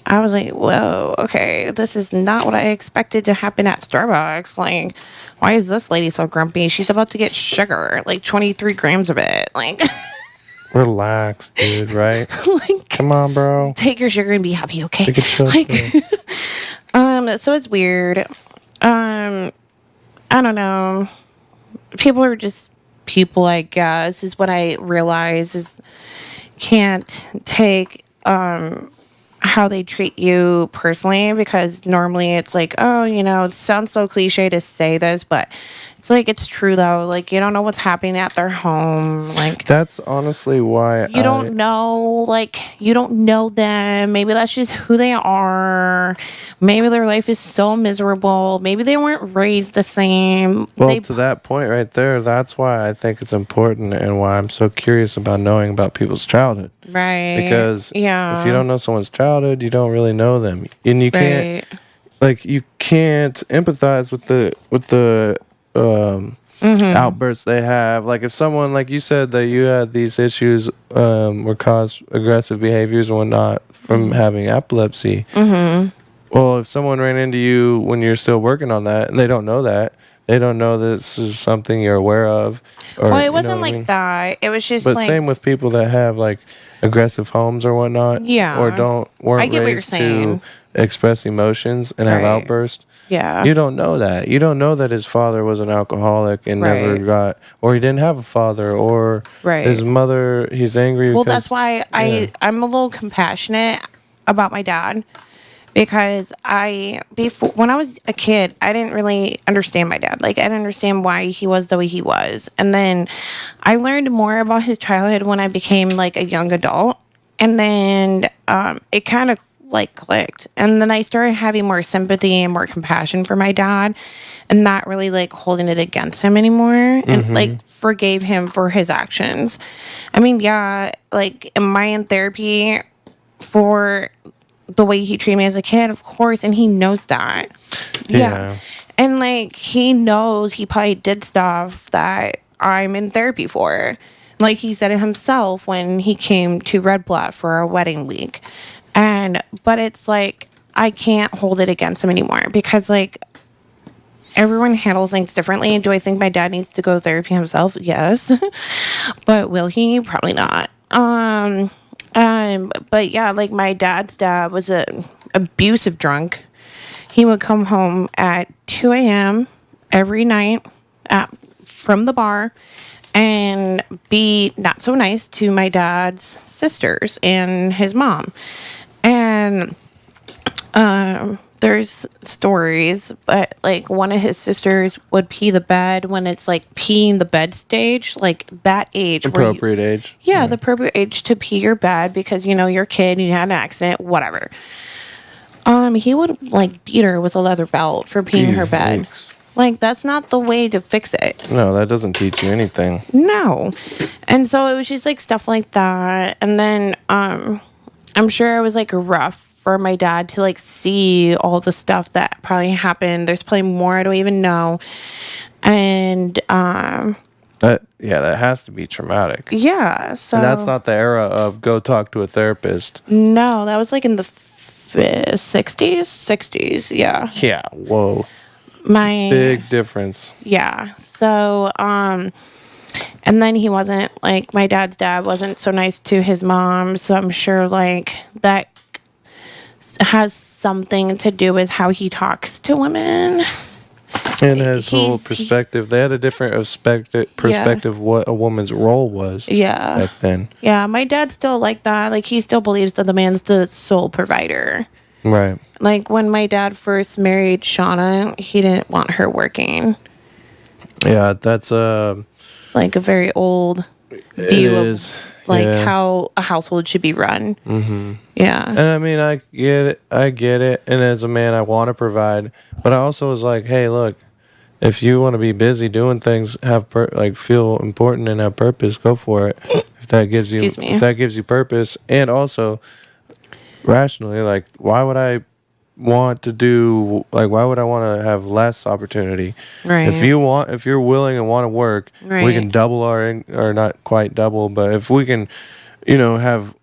I was like, whoa, okay, this is not what I expected to happen at Starbucks. Like, why is this lady so grumpy? She's about to get sugar, like 23 grams of it. Like, Relax, dude, right? like Come on, bro. take your sugar and be happy, okay? Take a chill pill. So it's weird. I don't know. People are just people, I guess, is what I realize is can't take how they treat you personally, because normally it's like, oh, it sounds so cliche to say this, but it's like, it's true though. Like, you don't know what's happening at their home. Like, That's honestly why you don't know, like, you don't know them. Maybe that's just who they are. Maybe their life is so miserable. Maybe they weren't raised the same. Well, to that point right there, that's why I think it's important and why I'm so curious about knowing about people's childhood. Right. Because yeah. if you don't know someone's childhood, you don't really know them. And you can't you can't empathize with the outbursts they have. Like if someone, like you said, that you had these issues or caused aggressive behaviors and whatnot from having epilepsy. Well, if someone ran into you when you're still working on that, and they don't know that, they don't know that this is something you're aware of. Or, well, it wasn't like that. It was just but like, same with people that have like aggressive homes or whatnot. Yeah. Or weren't I get what you're raised saying. to express emotions and have Right. outbursts. Yeah. You don't know that. You don't know that his father was an alcoholic and never Right. got, or he didn't have a father, or Right. his mother, he's angry. Well, because- that's why I'm a little compassionate about my dad, because before, when I was a kid, I didn't really understand my dad. Like, I didn't understand why he was the way he was. And then I learned more about his childhood when I became like a young adult. And then it kind of like clicked. And then I started having more sympathy and more compassion for my dad, and not really like holding it against him anymore, and like forgave him for his actions. I mean, yeah, like, am I in therapy for the way he treated me as a kid? Of course. And he knows that. Yeah. And like, he knows he probably did stuff that I'm in therapy for. Like, he said it himself when he came to Red Bluff for our wedding week. But it's like, I can't hold it against him anymore, because like, everyone handles things differently. Do I think my dad needs to go to therapy himself? Yes. But will he? Probably not. But yeah, like, my dad's dad was a abusive drunk. He would come home at 2 a.m. every night from the bar and be not so nice to my dad's sisters and his mom. And there's stories, but like, one of his sisters would pee the bed when it's like peeing the bed stage, like that age. Appropriate age. Yeah, the appropriate age to pee your bed, because, you're a kid, you had an accident, whatever. He would like beat her with a leather belt for peeing her bed. Yikes. Like, that's not the way to fix it. No, that doesn't teach you anything. No. And so it was just like stuff like that. And then I'm sure it was like rough for my dad to like see all the stuff that probably happened. There's probably more I don't even know. And That has to be traumatic. yeah, so And that's not the era of go talk to a therapist. no, that was like in the 60s. Yeah. Yeah, whoa. My Big difference. Yeah. So, and then he wasn't like, my dad's dad wasn't so nice to his mom. So I'm sure like that has something to do with how he talks to women. And his whole perspective. They had a different perspective what a woman's role was back then. Yeah. My dad's still like that. Like, he still believes that the man's the sole provider. Right. Like, when my dad first married Shauna, he didn't want her working. Yeah, that's It's like a very old view of how a household should be run. Mm-hmm. Yeah. And I mean, I get it. And as a man, I want to provide, but I also was like, hey, look, if you want to be busy doing things, feel important and have purpose, go for it. If that gives if that gives you purpose, and also rationally, like, why would I want to do, like, why would I want to have less opportunity? Right. If you're willing and want to work, we can double or not quite double, but if we can, have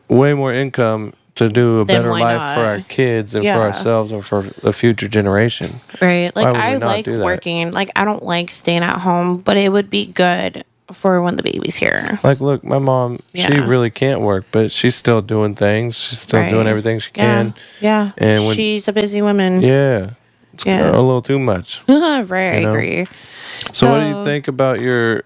way more income to do a Then better why life for not? our kids and for ourselves and for the future generation. Right. Like, Why would we I not like do that? working. Like, I don't like staying at home, but it would be good for when the baby's here. Like, look, my mom, she Yeah. really can't work, but she's still doing things. She's still doing everything she can. Yeah. And She's a busy woman. yeah, it's a little too much. Right. I agree. So what do you think about your?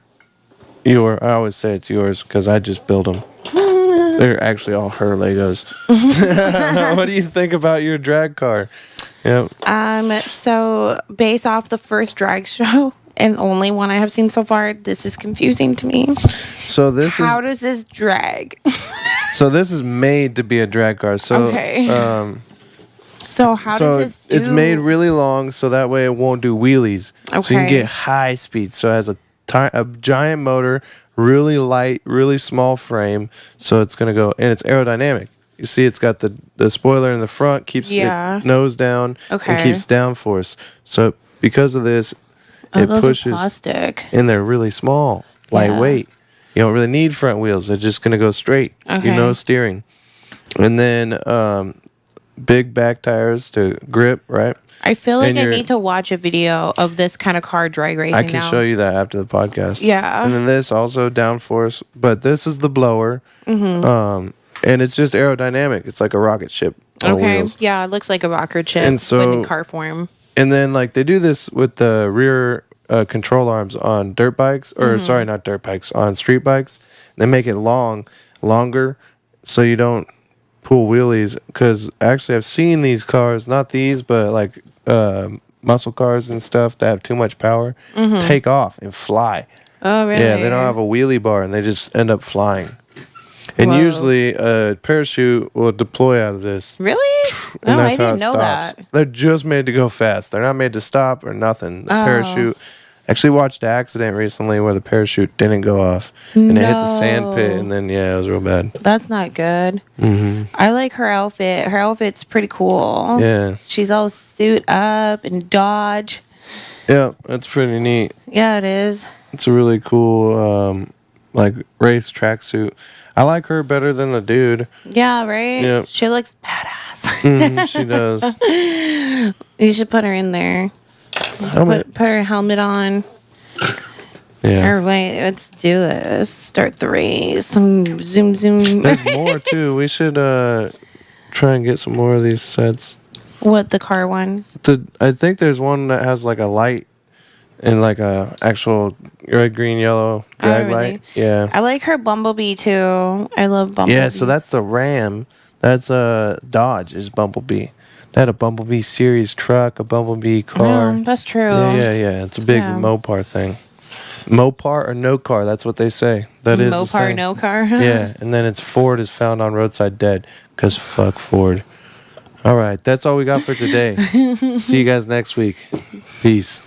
I always say it's yours because I just build them. They're actually all her Legos. What do you think about your drag car? Yep. So based off the first drag show and only one I have seen so far, this is confusing to me. So How does this drag? So this is made to be a drag car. So Okay. So how does this do? It's made really long so that way it won't do wheelies. Okay. So you can get high speed. So it has a giant motor, really light, really small frame. So it's going to go, and it's aerodynamic. You see it's got the spoiler in the front, keeps it nose down, and keeps downforce. So because of this, it those pushes. Are plastic. And they're really small, lightweight. You don't really need front wheels. They're just going to go straight. Okay. Steering. And then big back tires to grip, right? I feel like I need to watch a video of this kind of car drag racing. I can show you that after the podcast. Yeah. And then this also downforce, but this is the blower. Mm-hmm. And it's just aerodynamic. It's like a rocket ship on wheels. Yeah, it looks like a rocket ship, And so, but in car form. And then like they do this with the rear control arms on dirt bikes, or sorry, not dirt bikes, on street bikes. They make it longer, so you don't pull wheelies. Because actually, I've seen these cars, not these, but like muscle cars and stuff that have too much power, take off and fly. Oh, really? Yeah, they don't have a wheelie bar, and they just end up flying. And usually a parachute will deploy out of this. Really? And I that's how didn't it know stops. that. They're just made to go fast. They're not made to stop or nothing. The parachute. Actually watched an accident recently where the parachute didn't go off. And it hit the sand pit, and then, it was real bad. That's not good. Mm-hmm. I like her outfit. Her outfit's pretty cool. Yeah. She's all suit up and dodge. Yeah, that's pretty neat. Yeah, it is. It's a really cool, race tracksuit. I like her better than the dude. Yeah, right? Yeah. She looks badass. She does. You should put her in there. Put her helmet on. Yeah. Or wait, let's do this. Start the race. Zoom. There's more, too. We should try and get some more of these sets. What, the car ones? I think there's one that has like a light and like a actual red, green, yellow drag really? light. Yeah. I like her Bumblebee too. I love Bumblebee. Yeah, so that's the Ram. That's Dodge is Bumblebee. They had a Bumblebee series truck, a Bumblebee car. Yeah, that's true. Yeah. It's a big Mopar thing. Mopar or no car, that's what they say. That is Mopar, no car. Yeah, and then it's Ford is found on roadside dead because fuck Ford. All right, that's all we got for today. See you guys next week. Peace.